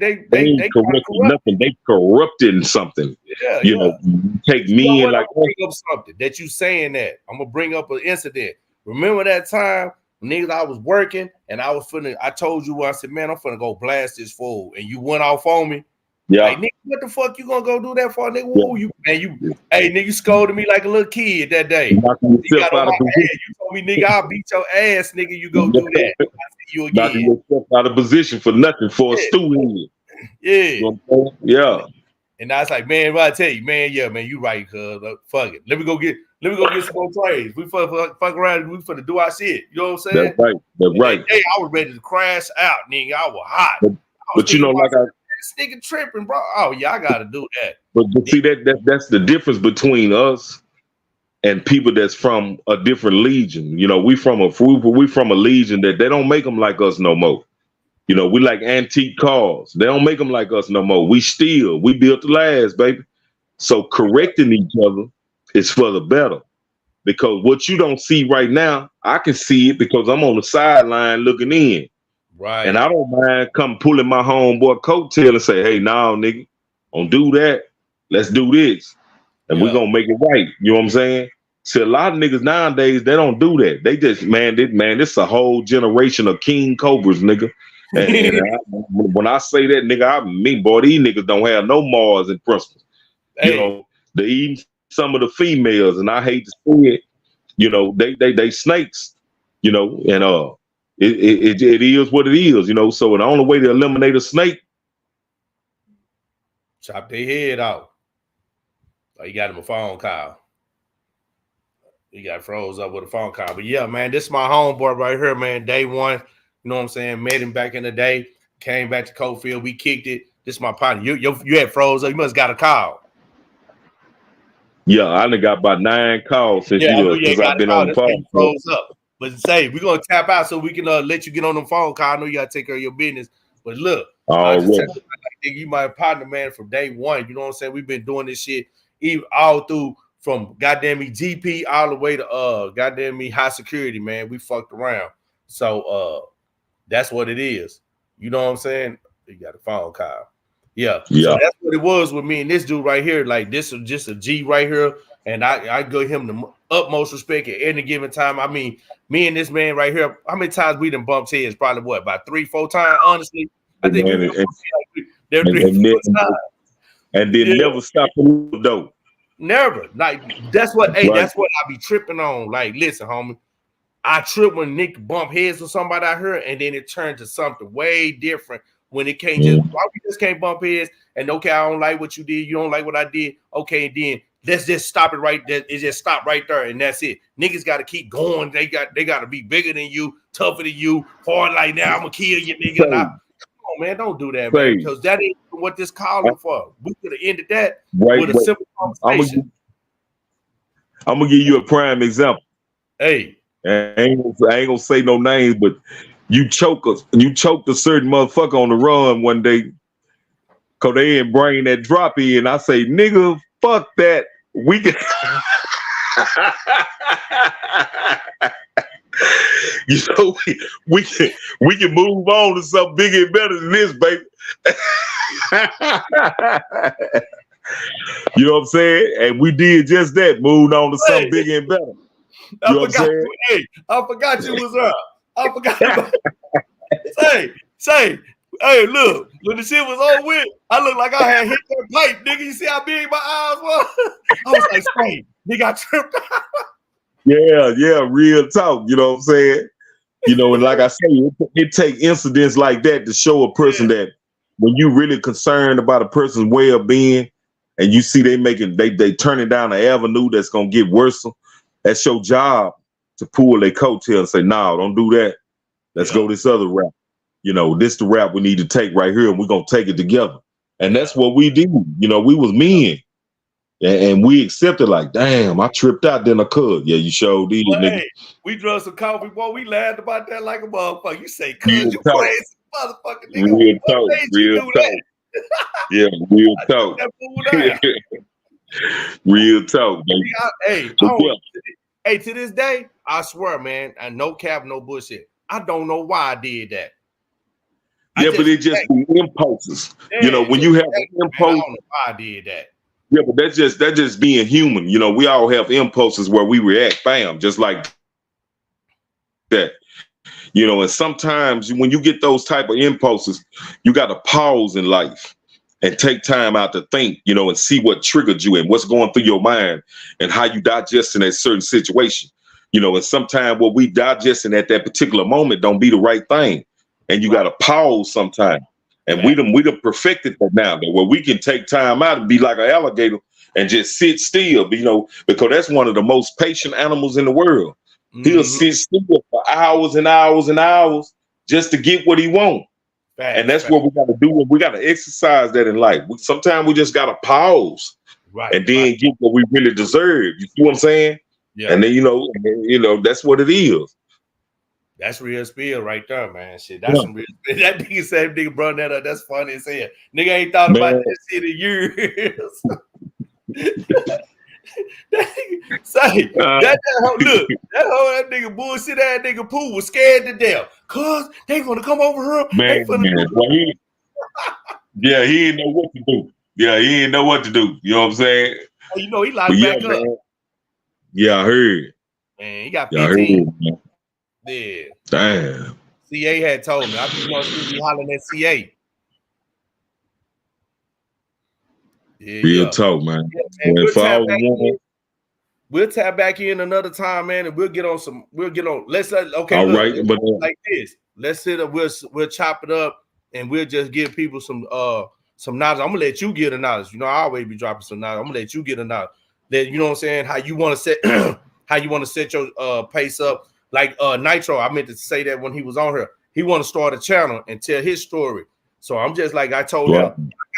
They ain't correcting nothing. They corrupting something. You know, take me and like bring up something that you saying that. I'm gonna bring up an incident. Remember that time, niggas, I was working and I told you, I said, man, I'm finna go blast this fool. And you went off on me. Yeah. Like, nigga, what the fuck you gonna go do that for, nigga? Yeah. Woo, you, man, hey, nigga, you scolded me like a little kid that day. Knocking You got yourself on out my of position. ass. You told me, nigga, I'll beat your ass, nigga. You go do that. I see you Knocking again. yourself out of position for nothing, for a Yeah. stew head. Yeah. You know what I'm saying? Yeah. And I was like, man, what I tell you, man, yeah, man, you right, cuz. Fuck it. Let me go get some more trades. We fuck around and we finna do our shit. You know what I'm saying? That's right. That's And right. that day I was ready to crash out, nigga. I was hot. But you know, like this nigga tripping, bro. Oh yeah, I gotta do that. But see that's the difference between us and people that's from a different legion. You know, we from a legion that they don't make them like us no more. You know, we like antique cars. They don't make them like us no more. We built the last, baby. So correcting each other is for the better. Because what you don't see right now, I can see it because I'm on the sideline looking in. Right. And I don't mind come pulling my homeboy coattail and say, hey, nah, nigga, don't do that. Let's do this. And we're gonna make it right. You know what I'm saying? See, a lot of niggas nowadays, they don't do that. They just, this a whole generation of king cobras, nigga. And when I say that, nigga, I mean, boy, these niggas don't have no morals and principles. Hey. You know, they eating some of the females, and I hate to say it, you know, they snakes, you know, and it is what it is, you know. So the only way to eliminate a snake, chop their head off. Oh, you got him a phone call. He got froze up with a phone call. But yeah, man, this is my homeboy right here, man. Day one, you know what I'm saying? Met him back in the day. Came back to Cofield. We kicked it. This is my partner. You had froze up. You must got a call. Yeah, I done got about 9 calls since I've been on the phone. Froze up. But say we're gonna tap out so we can let you get on the phone call. I know you gotta take care of your business. But look, you my partner, man, from day one. You know what I'm saying? We've been doing this shit all through from goddamn me GP all the way to goddamn me high security, man. We fucked around. So that's what it is. You know what I'm saying? You got a phone call. Yeah. So that's what it was with me and this dude right here. Like, this is just a G right here. And I give him the utmost respect at any given time. I mean, me and this man right here, how many times we done bumped heads? Probably what, about 3-4 times, honestly? I think never stop the though. Never. Like, that's what that's what I be tripping on. Like, listen, homie. I trip when Nick bump heads with somebody out here, and then it turned to something way different. When it can't we just can't bump heads, and okay, I don't like what you did, you don't like what I did. Okay, and then let's just stop it right there. It just stop right there, and that's it. Niggas got to keep going. They got to be bigger than you, tougher than you, hard like now. I'm gonna kill you, nigga. Come on, man, don't do that, man, because that ain't what this calling for. We could have ended that with a simple conversation. I'm gonna give you a prime example. Hey, I ain't gonna say no names, but you choked a certain motherfucker on the run one day, cause they didn't bring that drop in. I say, nigga, fuck that. We can, you know, we can move on to something bigger and better than this, baby. You know what I'm saying? And we did just that, moved on to something bigger and better. You know what I'm saying? Hey, I forgot you was up. I forgot about say, hey, look, when the shit was over with, I looked like I had hit that pipe, nigga. You see how big my eyes were? I was like, say, nigga, I tripped out. Yeah, real talk. You know what I'm saying? You know, and like I say, it take incidents like that to show a person that when you really concerned about a person's well-being and you see they turning down the avenue that's gonna get worse, that's your job to pull their coattail and say, nah, don't do that. Let's go this other route. You know, this the route we need to take right here, and we're gonna take it together. And that's what we did. You know, we was men. And we accepted, like, damn, I tripped out, then I could. Yeah, you sure did, nigga. Hey, we drunk some coffee, boy. We laughed about that like a motherfucker. You say, cuz you crazy motherfucker, nigga. Real talk. Yeah, real talk. Real talk, baby. Hey, to this day, I swear, man, and no cap, no bullshit. I don't know why I did that. But it just be impulses. You know, when you have an impulse, I don't know why I did that. Yeah, but that's just being human. You know, we all have impulses where we react, bam, just like that. You know, and sometimes when you get those type of impulses, you got to pause in life and take time out to think, you know, and see what triggered you and what's going through your mind and how you digest in that certain situation. You know, and sometimes what we digesting at that particular moment don't be the right thing. And you got to pause sometime. And we done perfected that now, where we can take time out and be like an alligator and just sit still, you know, because that's one of the most patient animals in the world. He'll sit still for hours and hours and hours just to get what he wants. And that's what we got to do. We got to exercise that in life. Sometimes we just got to pause and then get what we really deserve. You see what I'm saying? Yeah. And then, you know, that's what it is. That's real spill right there, man. Shit, that's some real spill. That nigga said, nigga brought that up. That's funny as hell. Nigga ain't thought about that shit in years. That nigga bullshit ass nigga Pooh was scared to death. Cause they gonna come over here. Man, he didn't know what to do. Yeah, he didn't know what to do. You know what I'm saying? Oh, you know, he locked back up. Yeah, I heard. Man, he got 15. Yeah. Damn. CA had told me. I be be hollering at CA. Yeah, real talk, man. Yeah, man. We'll tap back in another time, man, and we'll get on. Let's okay. All look, right, but like this. Let's sit up. We'll chop it up, and we'll just give people some knowledge. I'm gonna let you get a knowledge. You know, I always be dropping some knowledge. I'm gonna let you get a knowledge. That you know what I'm saying. How you want to set your pace up. Like NITRO, I meant to say that when he was on here. He want to start a channel and tell his story. So I'm just like I told him, I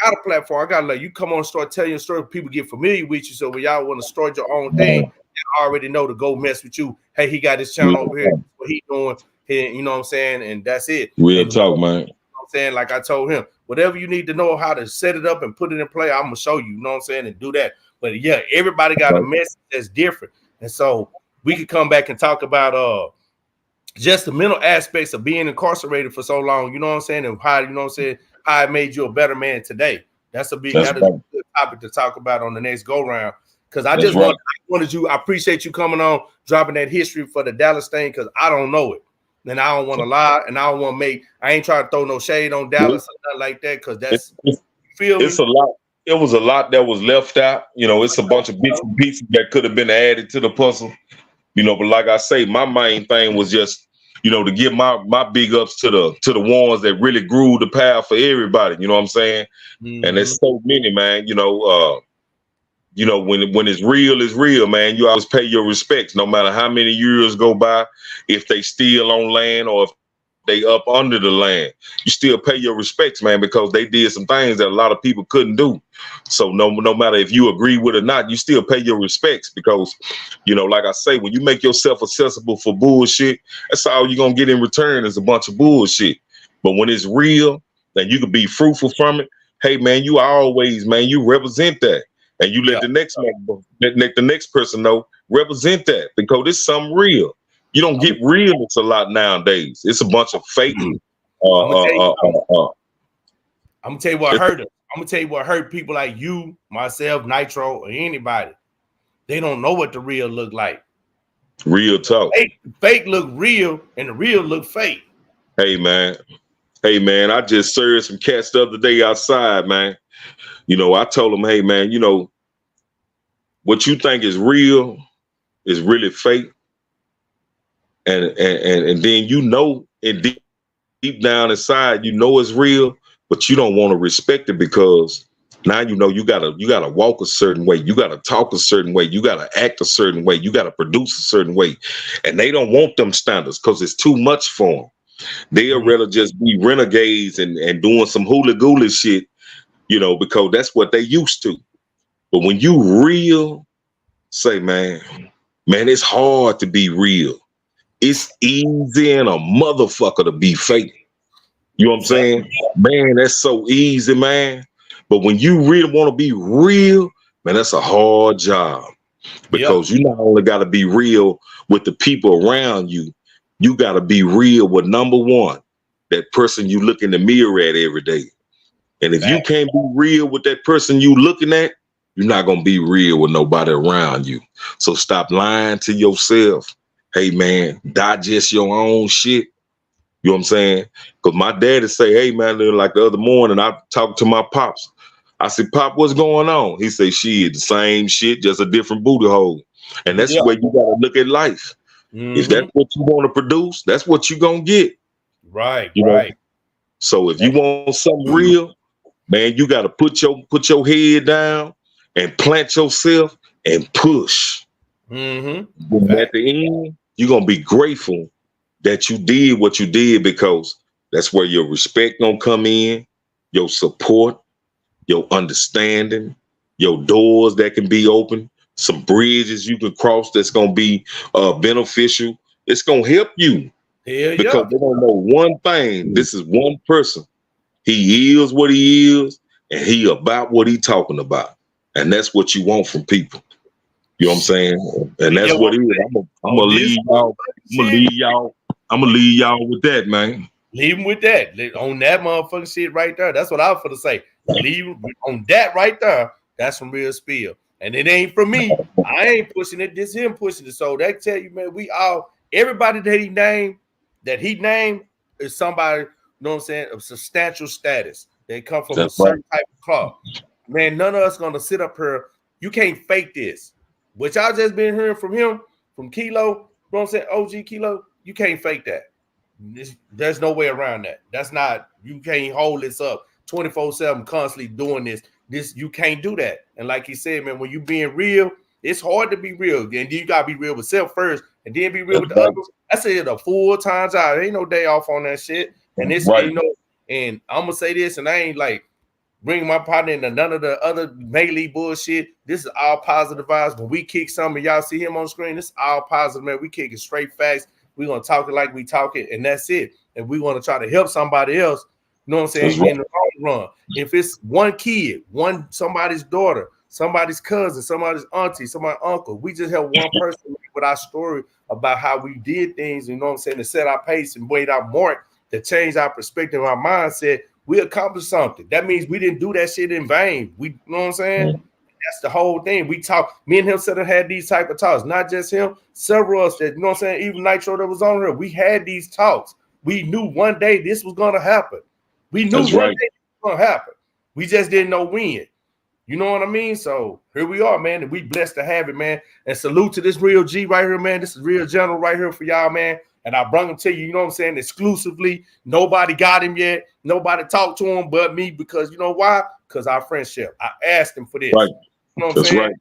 got a platform. I got to let you come on and start telling your story. People get familiar with you. So when y'all want to start your own thing, they already know to go mess with you. Hey, he got his channel over here. What he doing here, you know what I'm saying? And that's it. Real talk, man. You know what I'm saying? Like I told him, whatever you need to know how to set it up and put it in play, I'm going to show you. You know what I'm saying? And do that. But yeah, everybody got a message that's different. And so we could come back and talk about just the mental aspects of being incarcerated for so long, you know what I'm saying, and how, you know what I'm saying, how it made you a better man today. That's a good topic to talk about on the next go round. Because I wanted you, I appreciate you coming on, dropping that history for the Dallas thing, because I don't know it. And I don't want to lie, and I don't want to I ain't trying to throw no shade on Dallas or nothing like that, because that's it's a lot. It was a lot that was left out. You know, it's a bunch of bits and pieces that could have been added to the puzzle. You know, but like I say, my main thing was just, you know, to give my big ups to the ones that really grew the path for everybody. You know what I'm saying? And there's so many, man. You know, when it's real, man. You always pay your respects, no matter how many years go by. If they still on land or if they up under the land, you still pay your respects, man, because they did some things that a lot of people couldn't do. So no matter if you agree with it or not, you still pay your respects, because, you know, like I say, when you make yourself accessible for bullshit, that's all you're gonna get in return is a bunch of bullshit. But when it's real and you can be fruitful from it, hey man, you always, man, you represent that, and you let the next person know, represent that, because it's something real. You don't get realness a lot nowadays. It's a bunch of fake. I'm gonna tell you what hurt us. I'm gonna tell you what hurt people like you, myself, NITRO, or anybody. They don't know what the real look like. Real talk. Fake look real, and the real look fake. Hey man, I just served some cats the other day outside, man. You know, I told them, hey man, you know, what you think is real is really fake. And then, you know, and deep down inside, you know it's real, but you don't want to respect it, because now you know you gotta walk a certain way, you gotta talk a certain way, you gotta act a certain way, you gotta produce a certain way, and they don't want them standards because it's too much for them. They'd rather just be renegades and doing some hooly-gooly shit, you know, because that's what they used to. But when you real, say, man, it's hard to be real. It's easy and a motherfucker to be fake. You know what I'm saying? Man, that's so easy, man. But when you really want to be real, man, that's a hard job. Because you not only got to be real with the people around you, you got to be real with number one, that person you look in the mirror at every day. And if you can't be real with that person you looking at, you're not going to be real with nobody around you. So stop lying to yourself. Hey, man, digest your own shit. You know what I'm saying? Because my daddy say, hey, man, like the other morning, I talked to my pops. I said, Pop, what's going on? He said, shit, the same shit, just a different booty hole. And that's the way you gotta look at life. If that's what you want to produce, that's what you gonna get. Right, you right. know? So if you want something real, man, you gotta put your head down and plant yourself and push. At the end, you're gonna be grateful that you did what you did, because that's where your respect gonna come in, your support, your understanding, your doors that can be open, some bridges you can cross that's gonna be beneficial. It's gonna help you, because they don't know one thing. This is one person. He is what he is, and he about what he talking about, and that's what you want from people. You know what I'm saying? And that's what it is. I'm gonna leave y'all. I'm gonna leave y'all with that, man. Leave him with that. On that motherfucking shit right there. That's what I was gonna say. Leave him on that right there. That's some real spill. And it ain't from me. I ain't pushing it. This him pushing it. So that tell you, man, we all, everybody that he named is somebody, you know what I'm saying, of substantial status. They come from a certain type of club. Man, none of us gonna sit up here. You can't fake this. Which I just been hearing from him, from Kilo, you know what I'm saying, OG Kilo, you can't fake that. There's no way around that. That's not, you can't hold this up 24/7 constantly doing this. You can't do that. And like he said, man, when you being real, it's hard to be real. And you gotta be real with self first, and then be real with the others. I say it a full times out. There ain't no day off on that shit. And this, you know, and I'm gonna say this, and I ain't like bring my partner into none of the other melee bullshit. This is all positive vibes. When we kick something, y'all see him on screen, this is all positive, man. We kicking straight facts. We're going to talk it like we talk it, and that's it. And we want to try to help somebody else, you know what I'm saying, in the long run. If it's one kid, somebody's daughter, somebody's cousin, somebody's auntie, somebody's uncle, we just help one person with our story about how we did things, you know what I'm saying, to set our pace and wait our mark, to change our perspective, our mindset. We accomplished something. That means we didn't do that shit in vain. We, you know what I'm saying? That's the whole thing. We talk, me and him said had these type of talks, not just him, several of us that, you know what I'm saying, even Nitro that was on here, we had these talks. We knew one day this was going to happen. We knew one day this was going to happen. We just didn't know when. You know what I mean? So here we are, man, and we blessed to have it, man. And salute to this real G right here, man. This is real general right here for y'all, man. And I brought him to you, you know what I'm saying, exclusively. Nobody got him yet. Nobody talked to him but me, because you know why? Because our friendship. I asked him for this. Right. You know what I'm saying?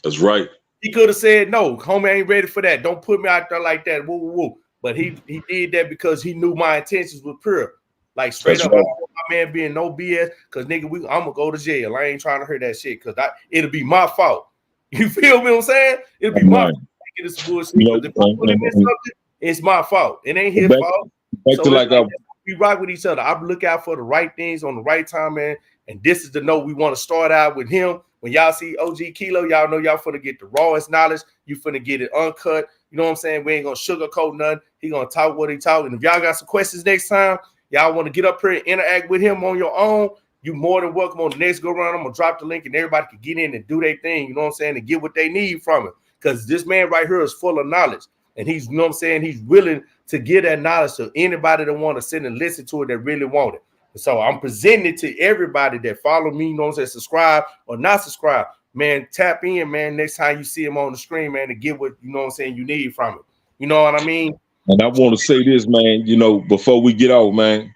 That's right. He could have said, no, homie, I ain't ready for that. Don't put me out there like that. Woo, woo, woo. But he did that because he knew my intentions were pure. Like straight up, I don't want my man being no BS, because nigga, I'm gonna go to jail. I ain't trying to hear that shit, because it'll be my fault. You feel me what I'm saying? It'll be my fault. This bullshit. If I put him in something, it's my fault. It ain't his fault. So we rock with each other. I look out for the right things on the right time, man. And this is the note we want to start out with him. When y'all see OG Kilo, y'all know y'all finna get the rawest knowledge. You finna get it uncut. You know what I'm saying? We ain't gonna sugarcoat nothing. He gonna talk what he talk. And if y'all got some questions next time, y'all want to get up here and interact with him on your own, you more than welcome on the next go round. I'm gonna drop the link and everybody can get in and do their thing. You know what I'm saying? And get what they need from it. Because this man right here is full of knowledge. And he's, you know what I'm saying, he's willing to give that knowledge to anybody that want to sit and listen to it that really want it. So I'm presenting it to everybody that follow me, you know what I'm saying, subscribe or not subscribe. Man, tap in, man, next time you see him on the screen, man, to get what, you know what I'm saying, you need from it. You know what I mean? And I want to say this, man, you know, before we get out, man,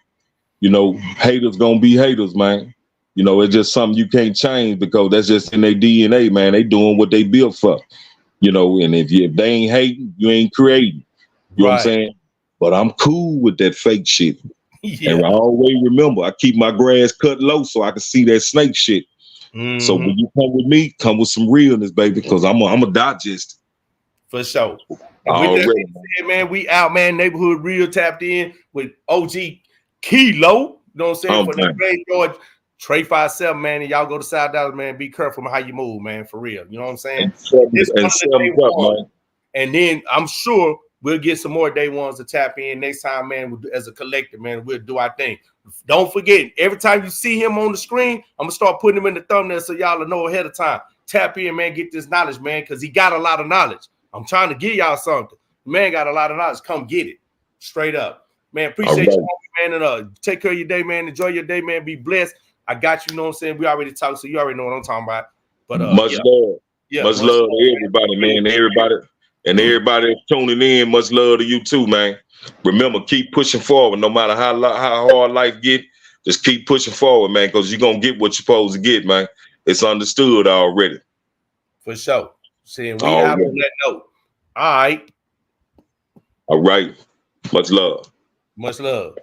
you know, haters gonna be haters, man. You know, it's just something you can't change, because that's just in their DNA, man. They doing what they built for. You know, and if they ain't hating, you ain't creating. You know what I'm saying? But I'm cool with that fake shit. And I always remember, I keep my grass cut low so I can see that snake shit. So when you come with me, come with some realness, baby, because I'm a digest. For sure. And with that said, man, we out, man. Neighborhood Real tapped in with OG Kilo. You know what I'm saying? For the great George. Trey 57, man, and y'all go to South Dallas, man. Be careful how you move, man, for real. You know what I'm saying? And then I'm sure we'll get some more day ones to tap in next time, man. As a collective, man, we'll do our thing. Don't forget, every time you see him on the screen, I'm gonna start putting him in the thumbnail so y'all will know ahead of time. Tap in, man, get this knowledge, man, because he got a lot of knowledge. I'm trying to give y'all something. The man got a lot of knowledge. Come get it. Straight up. Man, appreciate you, man, and take care of your day, man. Enjoy your day, man. Be blessed. I got you. You know what I'm saying? We already talked, so you already know what I'm talking about. But much love. Much love to everybody, man. Everybody that's tuning in, much love to you too, man. Remember, keep pushing forward. No matter how hard life get, just keep pushing forward, man, because you're going to get what you're supposed to get, man. It's understood already. For sure. Saying we out on that note. All right. All right. Much love. Much love.